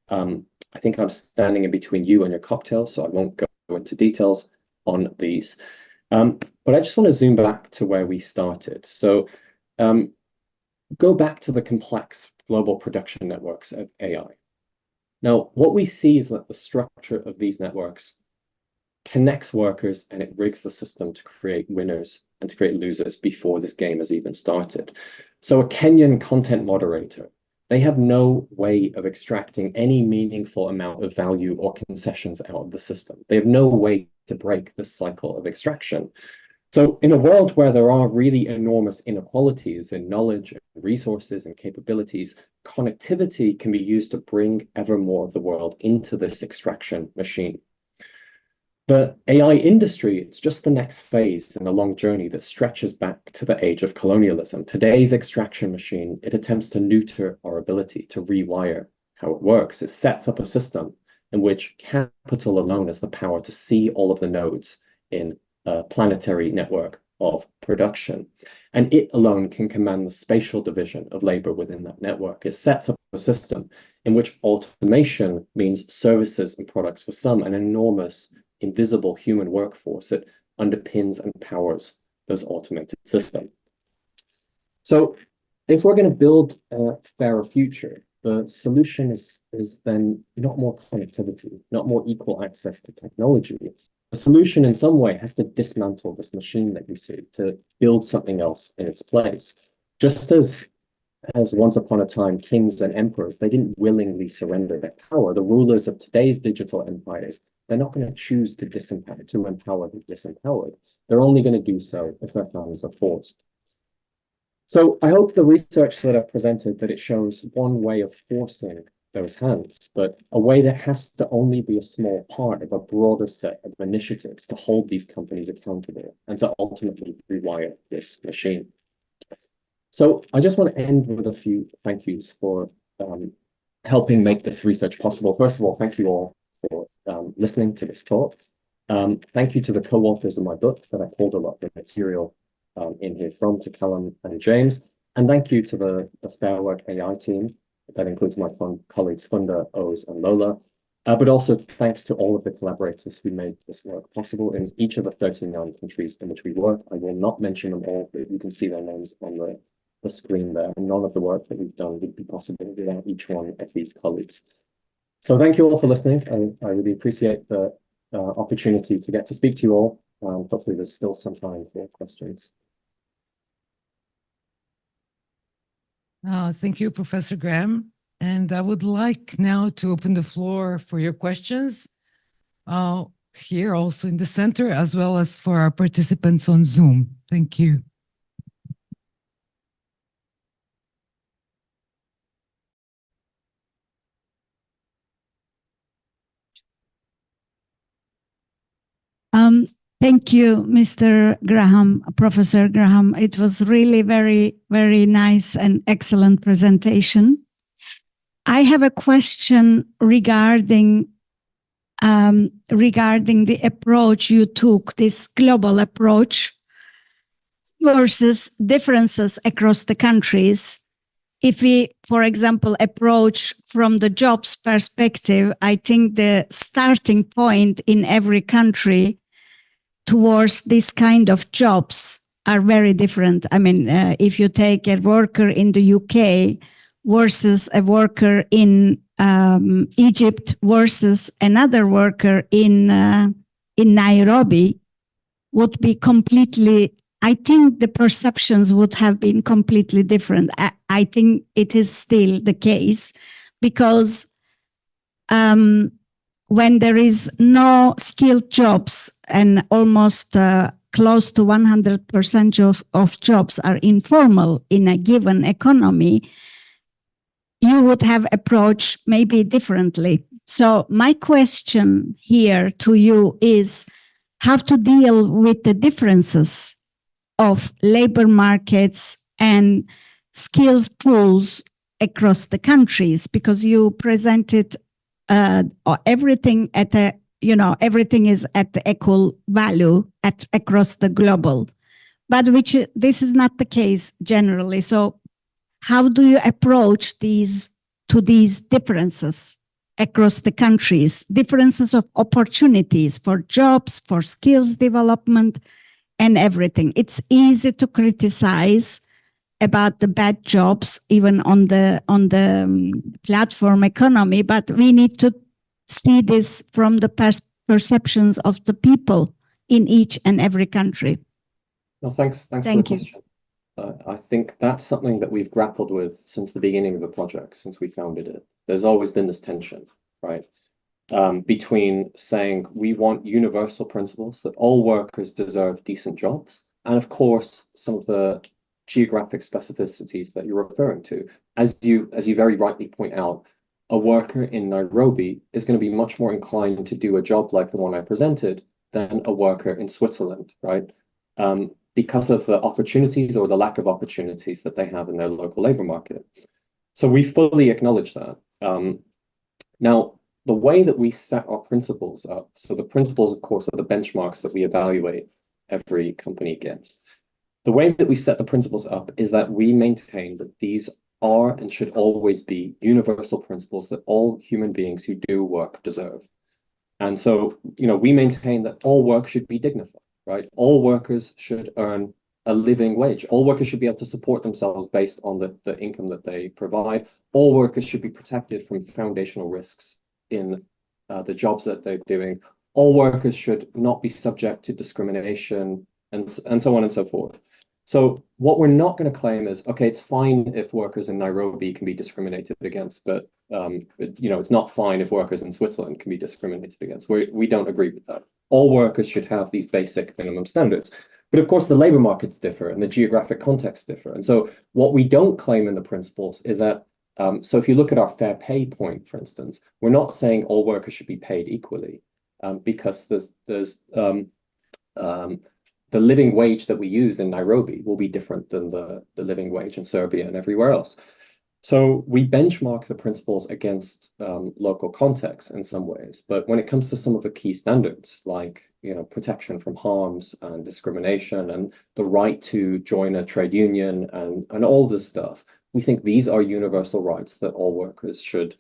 I think I'm standing in between you and your cocktail, so I won't go into details on these. But I just want to zoom back to where we started. So go back to the complex global production networks of AI. Now, what we see is that the structure of these networks connects workers and it rigs the system to create winners and to create losers before this game has even started. So a Kenyan content moderator, they have no way of extracting any meaningful amount of value or concessions out of the system. They have no way to break this cycle of extraction. So in a world where there are really enormous inequalities in knowledge, and resources, and capabilities, connectivity can be used to bring ever more of the world into this extraction machine. The AI industry, it's just the next phase in a long journey that stretches back to the age of colonialism. Today's extraction machine, it attempts to neuter our ability to rewire how it works. It sets up a system in which capital alone has the power to see all of the nodes in a planetary network of production. And it alone can command the spatial division of labor within that network. It sets up a system in which automation means services and products for some, an enormous invisible human workforce that underpins and powers those automated systems. So if we're going to build a fairer future, the solution is then not more connectivity, not more equal access to technology. The solution in some way has to dismantle this machine that you see to build something else in its place. Just as once upon a time, kings and emperors, they didn't willingly surrender their power. The rulers of today's digital empires, they're not going to choose to empower the disempowered. They're only going to do so if their hands are forced. So I hope the research that I've presented, that it shows one way of forcing those hands, but a way that has to only be a small part of a broader set of initiatives to hold these companies accountable and to ultimately rewire this machine. So I just want to end with a few thank yous for helping make this research possible. First of all, thank you all for listening to this talk. Thank you to the co-authors of my book that I pulled a lot of the material in here from, to Callum and James. And thank you to the Fair Work AI team. That includes my colleagues Funda, Oz, and Lola. But also thanks to all of the collaborators who made this work possible in each of the 39 countries in which we work. I will not mention them all, but you can see their names on the screen there. None of the work that we've done would be possible without each one of these colleagues. So thank you all for listening. I really appreciate the opportunity to get to speak to you all. Hopefully there's still some time for questions. Thank you, Professor Graham. And I would like now to open the floor for your questions here also in the center, as well as for our participants on Zoom. Thank you. Thank you, Mr. Graham, Professor Graham. It was really very, very nice and excellent presentation. I have a question regarding the approach you took, this global approach versus differences across the countries. If we, for example, approach from the jobs perspective, I think the starting point in every country towards this kind of jobs are very different. I mean, if you take a worker in the UK versus a worker in Egypt versus another worker in Nairobi, would be completely, I think the perceptions would have been completely different. I think it is still the case because when there is no skilled jobs and almost close to 100% of jobs are informal in a given economy, you would have approached maybe differently. So my question here to you is how to deal with the differences of labor markets and skills pools across the countries, because you presented everything at a, everything is at the equal value across the global, but this is not the case generally. So how do you approach these differences across the countries, differences of opportunities for jobs, for skills development and everything? It's easy to criticize about the bad jobs, even on the platform economy, but we need to see this from the perceptions of the people in each and every country. Well, thanks for the question. I think that's something that we've grappled with since the beginning of the project, since we founded it. There's always been this tension, right? Between saying we want universal principles that all workers deserve decent jobs, and of course, some of the geographic specificities that you're referring to. As you very rightly point out, a worker in Nairobi is going to be much more inclined to do a job like the one I presented than a worker in Switzerland, right? Because of the opportunities or the lack of opportunities that they have in their local labor market. So we fully acknowledge that. Now, the way that we set our principles up, so the principles, of course, are the benchmarks that we evaluate every company against. The way that we set the principles up is that we maintain that these are and should always be universal principles that all human beings who do work deserve. And so, we maintain that all work should be dignified, right? All workers should earn a living wage. All workers should be able to support themselves based on the income that they provide. All workers should be protected from foundational risks in the jobs that they're doing. All workers should not be subject to discrimination and so on and so forth. So what we're not going to claim is, okay, it's fine if workers in Nairobi can be discriminated against, but it's not fine if workers in Switzerland can be discriminated against. We don't agree with that. All workers should have these basic minimum standards. But of course, the labor markets differ and the geographic contexts differ. And so what we don't claim in the principles is that, so if you look at our fair pay point, for instance, we're not saying all workers should be paid equally, because there's the living wage that we use in Nairobi will be different than the living wage in Serbia and everywhere else. So we benchmark the principles against local contexts in some ways. But when it comes to some of the key standards, like protection from harms and discrimination and the right to join a trade union and all this stuff, we think these are universal rights that all workers should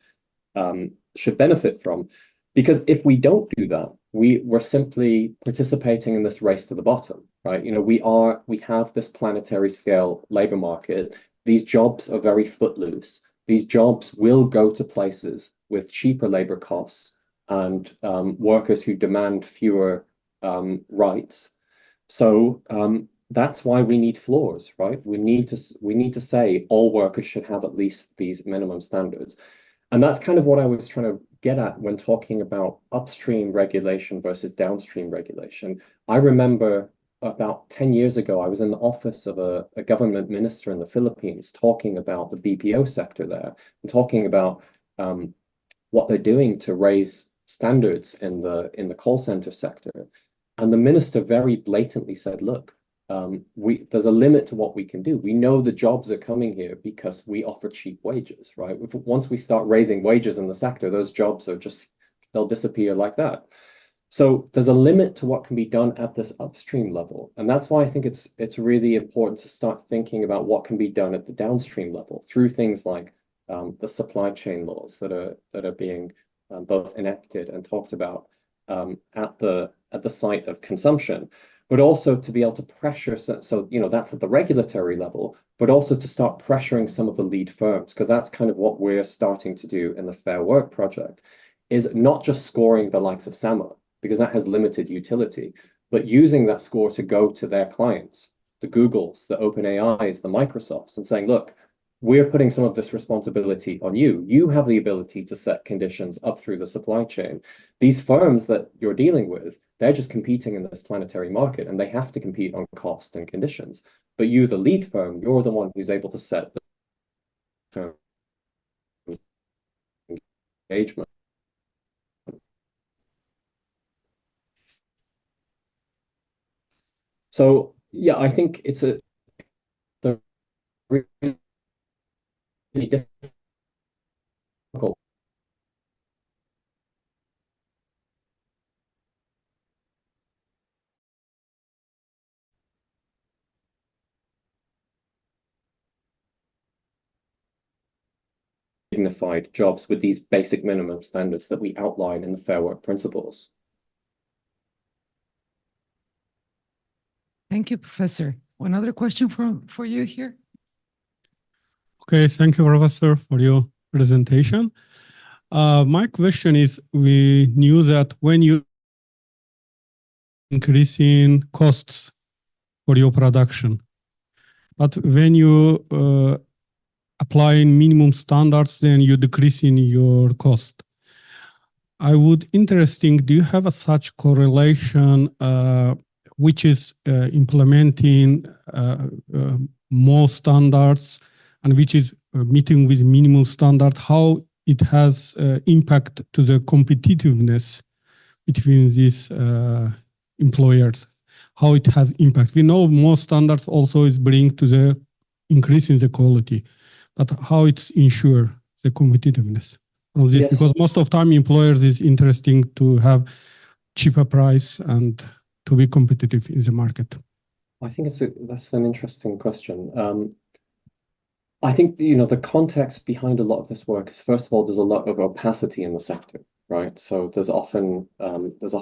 benefit from. Because if we don't do that, we're simply participating in this race to the bottom, right? We have this planetary scale labor market. These jobs are very footloose. These jobs will go to places with cheaper labor costs and workers who demand fewer rights. So that's why we need floors, right? We need to say all workers should have at least these minimum standards. And that's kind of what I was trying to get at when talking about upstream regulation versus downstream regulation. I remember about 10 years ago, I was in the office of a government minister in the Philippines talking about the BPO sector there and talking about what they're doing to raise standards in the call center sector. And the minister very blatantly said, look, there's a limit to what we can do. We know the jobs are coming here because we offer cheap wages, right? Once we start raising wages in the sector, those jobs are just, they'll disappear like that. So there's a limit to what can be done at this upstream level. And that's why I think it's really important to start thinking about what can be done at the downstream level through things like the supply chain laws that are being both enacted and talked about at the site of consumption, but also to be able to pressure. So that's at the regulatory level, but also to start pressuring some of the lead firms, because that's kind of what we're starting to do in the Fair Work project, is not just scoring the likes of SAMA, because that has limited utility, but using that score to go to their clients, the Googles, the OpenAIs, the Microsofts, and saying, look, we're putting some of this responsibility on you. You have the ability to set conditions up through the supply chain. These firms that you're dealing with, they're just competing in this planetary market, and they have to compete on cost and conditions. But you, the lead firm, you're the one who's able to set the terms of engagement. So yeah, I think it's a really difficult dignified jobs with these basic minimum standards that we outline in the Fair Work principles. Thank you, Professor. One other question for you here. Okay, thank you, Professor, for your presentation. My question is, we knew that when you increasing costs for your production, but when you applying minimum standards, then you decreasing your cost. I would interesting, do you have a such correlation which is implementing more standards and which is meeting with minimum standard, how it has impact to the competitiveness between these employers, how it has impact. We know more standards also is bring to the increase in the quality, but how it's ensure the competitiveness of this? Yes. Because most of time employers is interesting to have cheaper price and to be competitive in the market. I think that's an interesting question. I think the context behind a lot of this work is, first of all, there's a lot of opacity in the sector, right? So there's often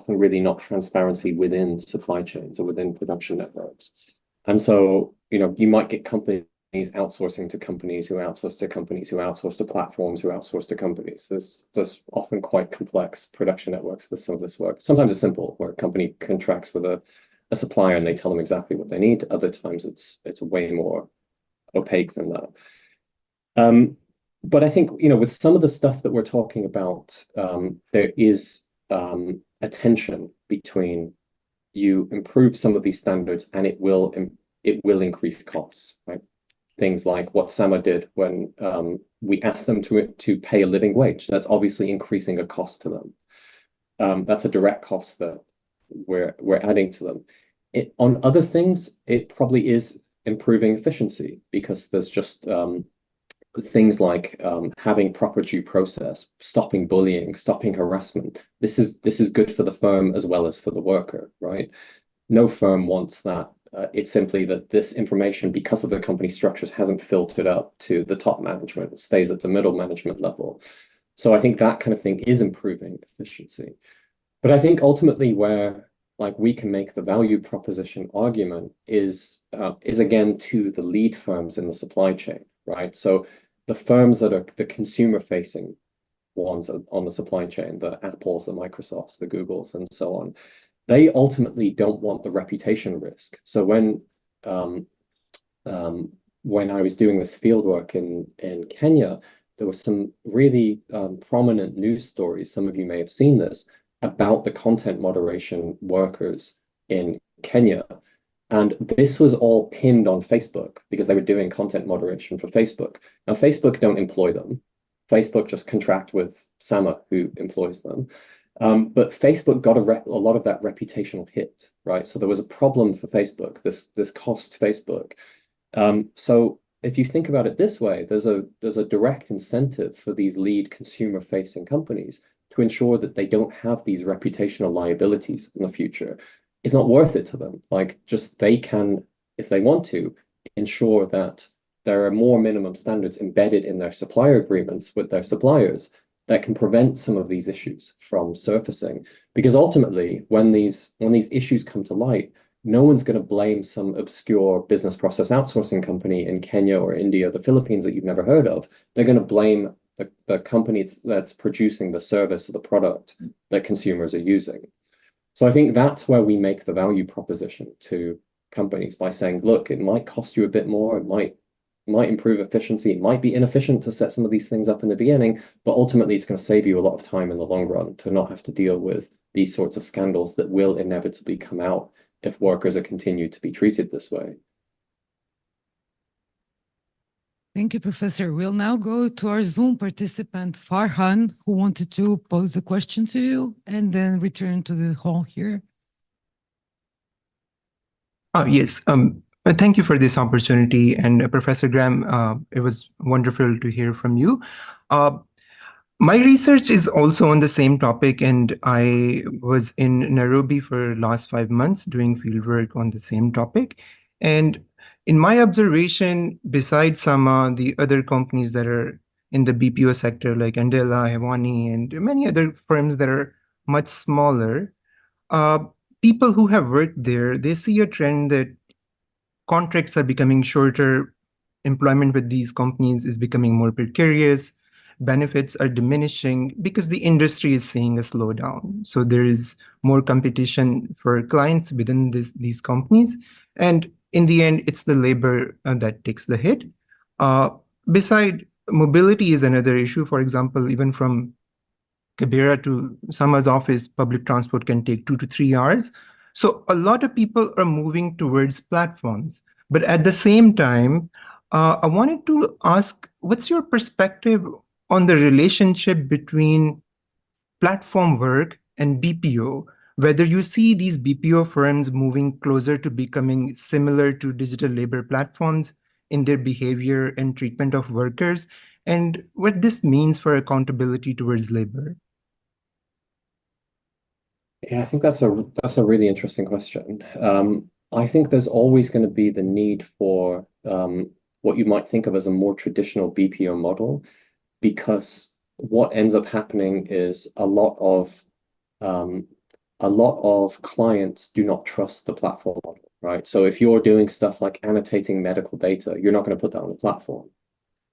really not transparency within supply chains or within production networks, and so you might get companies outsourcing to companies who outsource to companies who outsource to platforms who outsource to companies. There's often quite complex production networks with some of this work. Sometimes it's simple, where a company contracts with a supplier and they tell them exactly what they need. Other times it's way more opaque than that. But I think with some of the stuff that we're talking about, there is a tension between you improve some of these standards and it will increase costs, right? Things like what SAMA did when we asked them to pay a living wage. That's obviously increasing a cost to them. That's a direct cost that we're adding to them. On other things, it probably is improving efficiency, because there's just things like having proper due process, stopping bullying, stopping harassment. This is good for the firm as well as for the worker, right? No firm wants that. It's simply that this information, because of the company structures, hasn't filtered up to the top management. It stays at the middle management level. So I think that kind of thing is improving efficiency. But I think ultimately where we can make the value proposition argument is again to the lead firms in the supply chain, right? So the firms that are the consumer-facing ones on the supply chain, the Apples, the Microsofts, the Googles, and so on, they ultimately don't want the reputation risk. So when I was doing this fieldwork in Kenya, there were some really prominent news stories, some of you may have seen this, about the content moderation workers in Kenya. And this was all pinned on Facebook because they were doing content moderation for Facebook. Now, Facebook don't employ them. Facebook just contract with SAMA, who employs them. But Facebook got a lot of that reputational hit, right? So there was a problem for Facebook, this cost Facebook. So if you think about it this way, there's a direct incentive for these lead consumer-facing companies to ensure that they don't have these reputational liabilities in the future. It's not worth it to them. Like, just they can, if they want to, ensure that there are more minimum standards embedded in their supplier agreements with their suppliers that can prevent some of these issues from surfacing. Because ultimately, when these issues come to light, no one's going to blame some obscure business process outsourcing company in Kenya or India, the Philippines that you've never heard of. They're going to blame the company that's producing the service or the product that consumers are using. So I think that's where we make the value proposition to companies by saying, look, it might cost you a bit more, it might improve efficiency, it might be inefficient to set some of these things up in the beginning, but ultimately it's going to save you a lot of time in the long run to not have to deal with these sorts of scandals that will inevitably come out if workers are continued to be treated this way. Thank you, Professor. We'll now go to our Zoom participant, Farhan, who wanted to pose a question to you and then return to the hall here. Yes. Thank you for this opportunity. And Professor Graham, it was wonderful to hear from you. My research is also on the same topic, and I was in Nairobi for the last 5 months doing fieldwork on the same topic. And in my observation, besides some the other companies that are in the BPO sector, like Andela, Hewani, and many other firms that are much smaller, people who have worked there, they see a trend that contracts are becoming shorter, employment with these companies is becoming more precarious, benefits are diminishing because the industry is seeing a slowdown. So there is more competition for clients within these companies. And in the end, it's the labor that takes the hit. Beside, mobility is another issue. For example, even from Kibera to Sama's office, public transport can take 2 to 3 hours. So a lot of people are moving towards platforms. But at the same time, I wanted to ask, what's your perspective on the relationship between platform work and BPO, whether you see these BPO firms moving closer to becoming similar to digital labor platforms in their behavior and treatment of workers, and what this means for accountability towards labor? Yeah, I think that's a really interesting question. I think there's always going to be the need for what you might think of as a more traditional BPO model, because what ends up happening is a lot of clients do not trust the platform model, right? So if you're doing stuff like annotating medical data, you're not going to put that on the platform.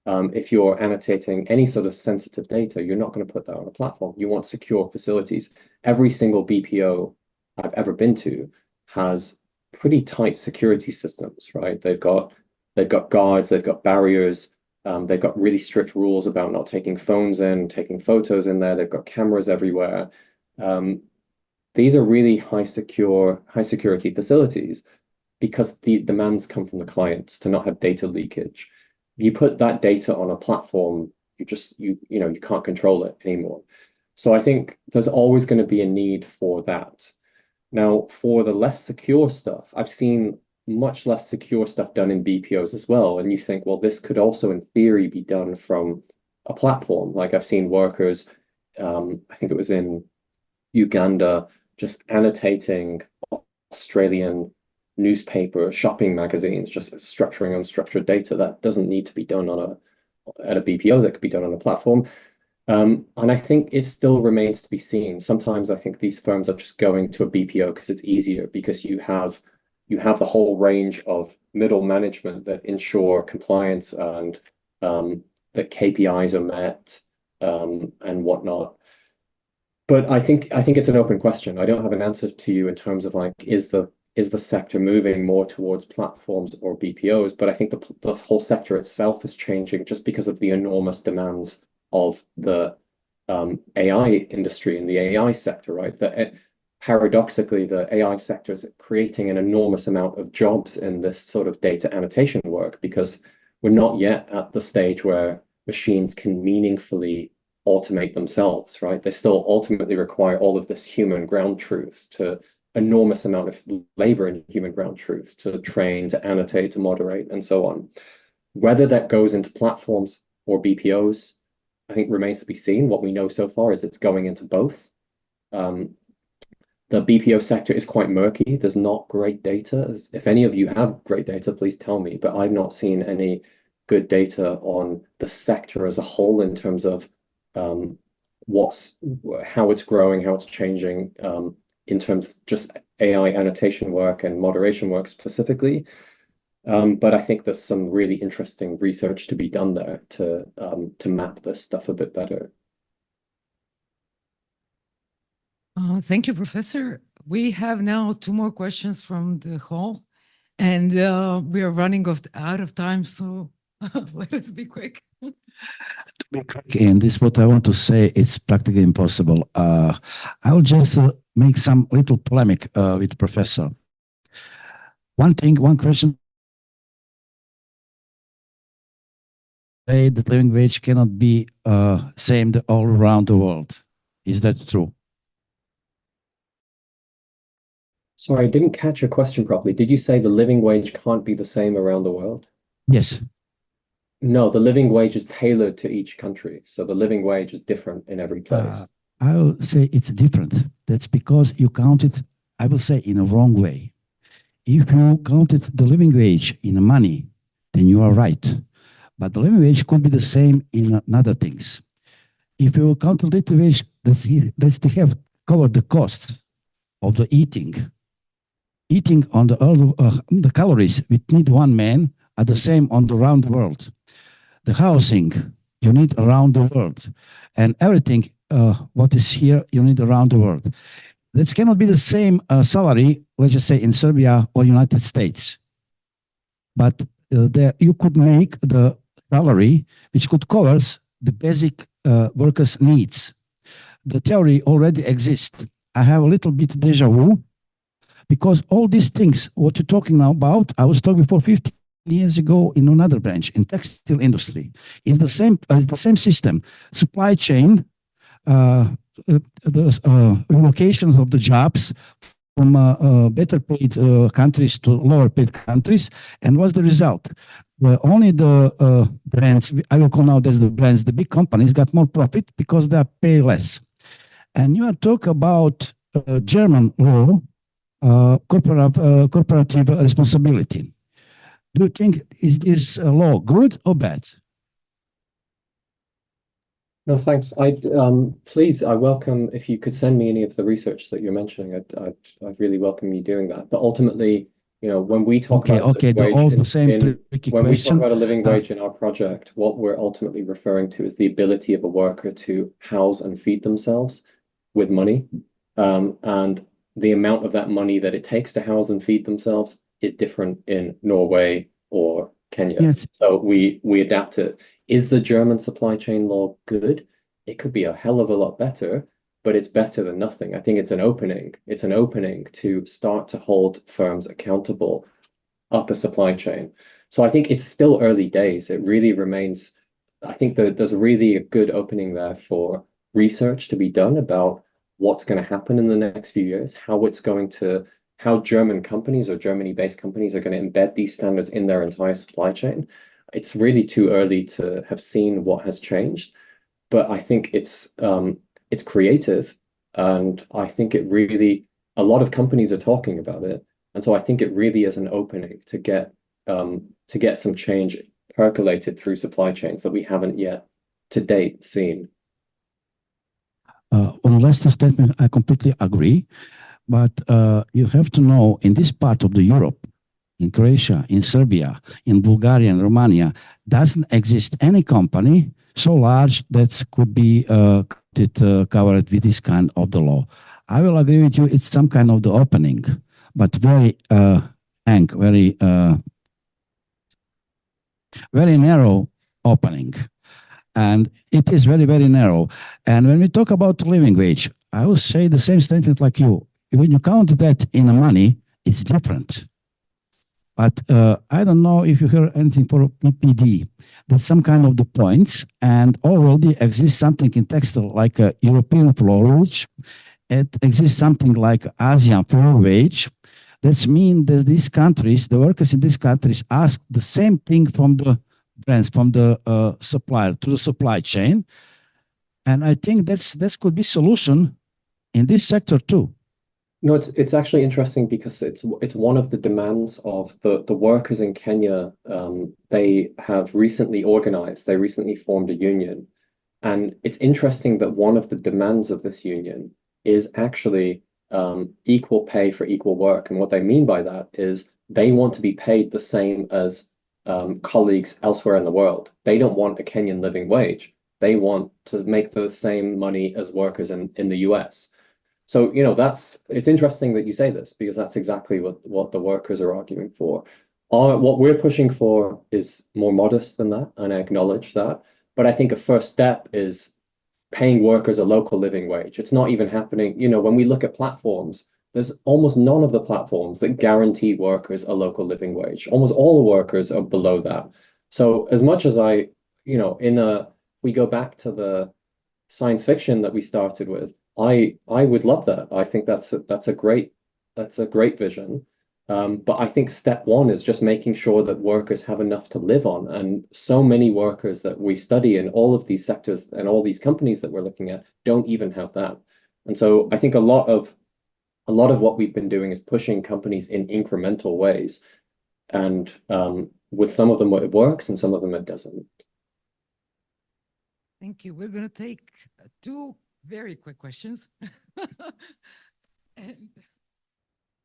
If you're annotating any sort of sensitive data, you're not going to put that on a platform. You want secure facilities. Every single BPO I've ever been to has pretty tight security systems, right? They've got guards, they've got barriers, they've got really strict rules about not taking phones in, taking photos in there. They've got cameras everywhere. These are really high security facilities because these demands come from the clients to not have data leakage. You put that data on a platform, you can't control it anymore. So I think there's always going to be a need for that. Now, for the less secure stuff, I've seen much less secure stuff done in BPOs as well. And you think, well, this could also in theory be done from a platform. Like I've seen workers, I think it was in Uganda, just annotating Australian newspaper shopping magazines, just structuring unstructured data that doesn't need to be done at a BPO, that could be done on a platform. And I think it still remains to be seen. Sometimes I think these firms are just going to a BPO because it's easier, because you have the whole range of middle management that ensure compliance and that KPIs are met and whatnot. But I think it's an open question. I don't have an answer to you in terms of like, is the sector moving more towards platforms or BPOs? But I think the whole sector itself is changing just because of the enormous demands of the AI industry and the AI sector, right? Paradoxically, the AI sector is creating an enormous amount of jobs in this sort of data annotation work, because we're not yet at the stage where machines can meaningfully automate themselves, right? They still ultimately require all of this human ground truth, to enormous amount of labor in human ground truth to train, to annotate, to moderate, and so on. Whether that goes into platforms or BPOs, I think remains to be seen. What we know so far is it's going into both. The BPO sector is quite murky. There's not great data. If any of you have great data, please tell me, but I've not seen any good data on the sector as a whole in terms of how it's growing, how it's changing, in terms of just AI annotation work and moderation work specifically. But I think there's some really interesting research to be done there to map this stuff a bit better. Thank you, Professor. We have now 2 more questions from the hall, and we are running out of time, so let us be quick. To be quick, and this is what I want to say, it's practically impossible. I will just make some little polemic with the professor. One question. Say that living wage cannot be same all around the world. Is that true? Sorry, I didn't catch your question properly. Did you say the living wage can't be the same around the world? Yes. No, the living wage is tailored to each country. So the living wage is different in every place. I will say it's different. That's because you count it, I will say, in a wrong way. If you counted the living wage in money, then you are right. But the living wage could be the same in other things. If you count the living wage, that they have covered the cost of the eating on the calories we need one man are the same around the world. The housing you need around the world, and everything what is here you need around the world. That cannot be the same salary, let's just say in Serbia or United States. But there you could make the salary which could cover the basic workers' needs. The theory already exists. I have a little bit deja vu, because all these things, what you're talking now about, I was talking before 15 years ago in another branch, in textile industry. It's the same system. Supply chain, the relocations of the jobs from better paid countries to lower paid countries. And what's the result? Only the brands, I will call now that's the brands, the big companies got more profit because they pay less. And you are talking about German law, corporative responsibility. Do you think is this law good or bad? No, thanks. Please, I welcome if you could send me any of the research that you're mentioning. I'd really welcome you doing that. But ultimately, when we talk about when we talk about a living wage in our project, what we're ultimately referring to is the ability of a worker to house and feed themselves with money, and the amount of that money that it takes to house and feed themselves is different in Norway or Kenya. Yes. So we adapt it. Is the German supply chain law good? It could be a hell of a lot better, but it's better than nothing. I think it's an opening. It's an opening to start to hold firms accountable up a supply chain. So I think it's still early days. It really remains, I think that there's really a good opening there for research to be done about what's going to happen in the next few years, how German companies or Germany-based companies are going to embed these standards in their entire supply chain. It's really too early to have seen what has changed, but I think it's creative, and I think it really, a lot of companies are talking about it, and so I think it really is an opening to get some change percolated through supply chains that we haven't yet to date seen. On the last statement, I completely agree. But you have to know, in this part of the Europe, in Croatia, in Serbia, in Bulgaria, and Romania, doesn't exist any company so large that could be covered with this kind of the law. I will agree with you, it's some kind of the opening, but very very narrow opening. And it is very, very narrow. And when we talk about living wage, I will say the same statement like you. When you count that in money, it's different. But I don't know if you heard anything for PPD. That's some kind of the points, and already exists something in textile like a European floor wage. It exists something like ASEAN floor wage. That means that these countries, the workers in these countries, ask the same thing from the brands, from the supplier to the supply chain. And I think that could be solution in this sector too. No, it's actually interesting because it's one of the demands of the workers in Kenya. They have recently organized, they recently formed a union. And it's interesting that one of the demands of this union is actually equal pay for equal work. And what they mean by that is they want to be paid the same as colleagues elsewhere in the world. They don't want a Kenyan living wage. They want to make the same money as workers in the US. So, it's interesting that you say this because that's exactly what the workers are arguing for. What we're pushing for is more modest than that, and I acknowledge that. But I think a first step is paying workers a local living wage. It's not even happening. When we look at platforms, there's almost none of the platforms that guarantee workers a local living wage. Almost all the workers are below that. So as much as we go back to the science fiction that we started with, I would love that. I think that's a great vision. But I think step one is just making sure that workers have enough to live on. And so many workers that we study in all of these sectors and all these companies that we're looking at don't even have that. And so I think a lot of what we've been doing is pushing companies in incremental ways. And with some of them it works and some of them it doesn't. Thank you. We're going to take two very quick questions.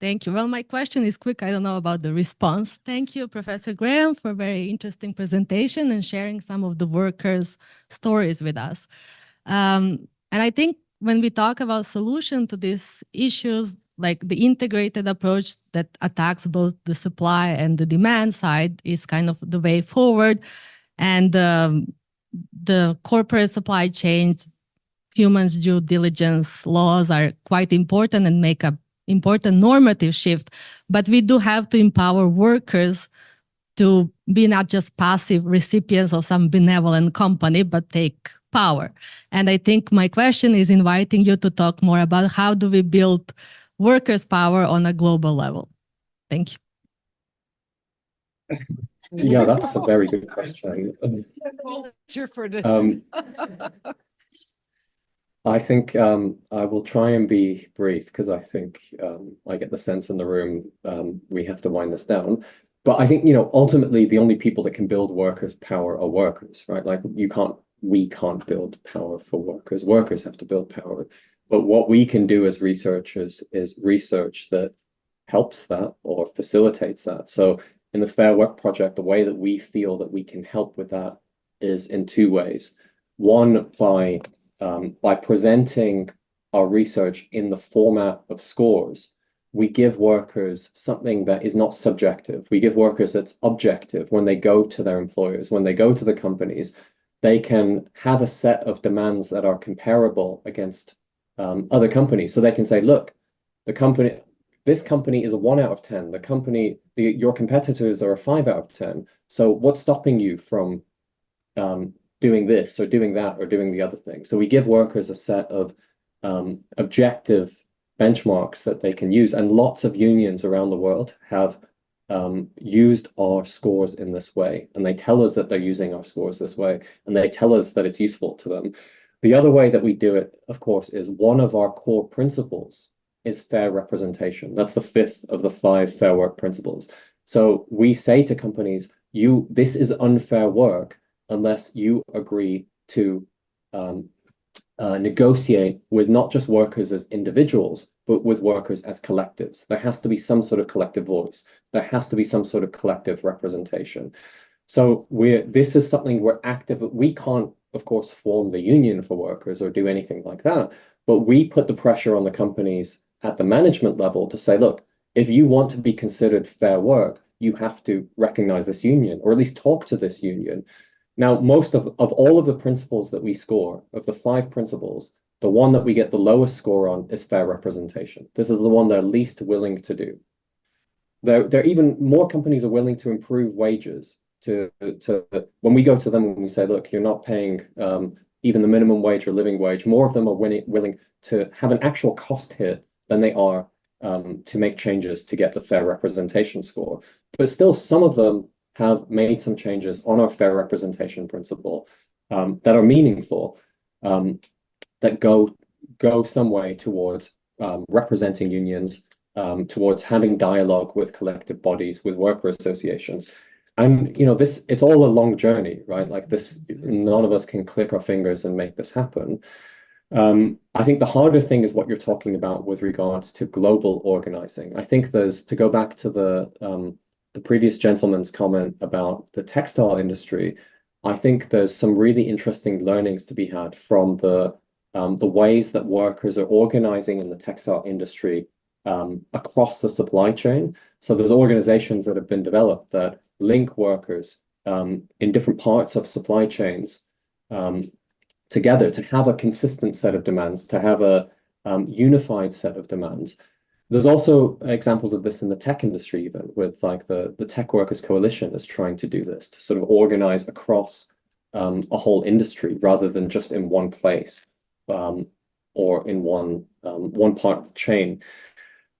Thank you. Well, my question is quick. I don't know about the response. Thank you, Professor Graham, for a very interesting presentation and sharing some of the workers' stories with us. And I think when we talk about solution to these issues, like the integrated approach that attacks both the supply and the demand side is kind of the way forward. And the corporate supply chains, humans due diligence laws are quite important and make a important normative shift, but we do have to empower workers to be not just passive recipients of some benevolent company, but take power. And I think my question is inviting you to talk more about how do we build workers' power on a global level? Thank you. Yeah, that's a very good question. For this. I think I will try and be brief because I think I get the sense in the room we have to wind this down. But I think, ultimately the only people that can build workers' power are workers, right? Like we can't build power for workers. Workers have to build power. But what we can do as researchers is research that helps that or facilitates that. So in the Fair Work Project, the way that we feel that we can help with that is in two ways. One, by presenting our research in the format of scores, we give workers something that is not subjective. We give workers that's objective. When they go to their employers, when they go to the companies, they can have a set of demands that are comparable against other companies. So they can say, look, this company is a 1 out of 10. Your competitors are a 5 out of 10. So what's stopping you from doing this or doing that or doing the other thing? So we give workers a set of objective benchmarks that they can use. And lots of unions around the world have used our scores in this way. And they tell us that they're using our scores this way. And they tell us that it's useful to them. The other way that we do it, of course, is one of our core principles is fair representation. That's the fifth of the 5 fair work principles. So we say to companies, this is unfair work unless you agree to negotiate with not just workers as individuals, but with workers as collectives. There has to be some sort of collective voice. There has to be some sort of collective representation. So this is something we're active. We can't, of course, form the union for workers or do anything like that, but we put the pressure on the companies at the management level to say, look, if you want to be considered fair work, you have to recognize this union or at least talk to this union. Now, most of all of the principles that we score, of the 5 principles, the one that we get the lowest score on is fair representation. This is the one they're least willing to do. There even more companies are willing to improve wages to when we go to them and we say, look, you're not paying even the minimum wage or living wage, more of them are willing to have an actual cost hit than they are to make changes to get the fair representation score. But still, some of them have made some changes on our fair representation principle that are meaningful, that go some way towards representing unions, towards having dialogue with collective bodies, with worker associations. And it's all a long journey, right? Like this, none of us can click our fingers and make this happen. I think the harder thing is what you're talking about with regards to global organizing. I think to go back to the previous gentleman's comment about the textile industry, I think there's some really interesting learnings to be had from the ways that workers are organizing in the textile industry across the supply chain. So there's organizations that have been developed that link workers in different parts of supply chains together to have a consistent set of demands, to have a unified set of demands. There's also examples of this in the tech industry, even with like the Tech Workers Coalition is trying to do this, to sort of organize across a whole industry rather than just in one place or in one part of the chain.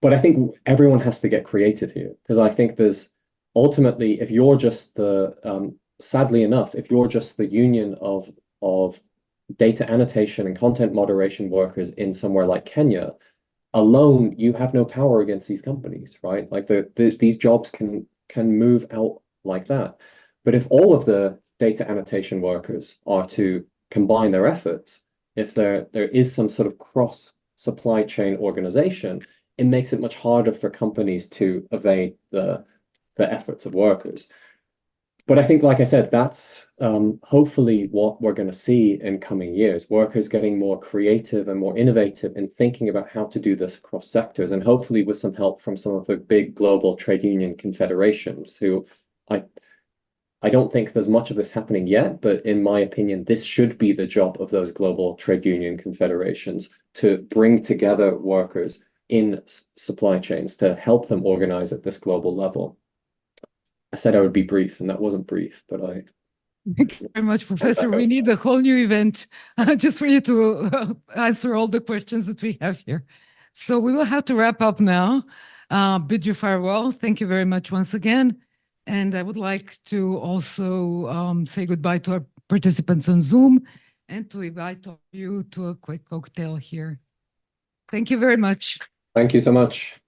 But I think everyone has to get creative here, because I think there's ultimately, if you're just sadly enough, if you're just the union of data annotation and content moderation workers in somewhere like Kenya, alone, you have no power against these companies, right? Like these jobs can move out like that. But if all of the data annotation workers are to combine their efforts, if there is some sort of cross supply chain organization, it makes it much harder for companies to evade the efforts of workers. But I think, like I said, that's hopefully what we're going to see in coming years, workers getting more creative and more innovative in thinking about how to do this across sectors, and hopefully with some help from some of the big global trade union confederations who I don't think there's much of this happening yet, but in my opinion, this should be the job of those global trade union confederations, to bring together workers in supply chains to help them organize at this global level. I said I would be brief, and that wasn't brief, but Thank you very much, Professor. We need a whole new event just for you to answer all the questions that we have here. So we will have to wrap up now. Bid you farewell. Thank you very much once again. And I would like to also say goodbye to our participants on Zoom and to invite you to a quick cocktail here. Thank you very much. Thank you so much.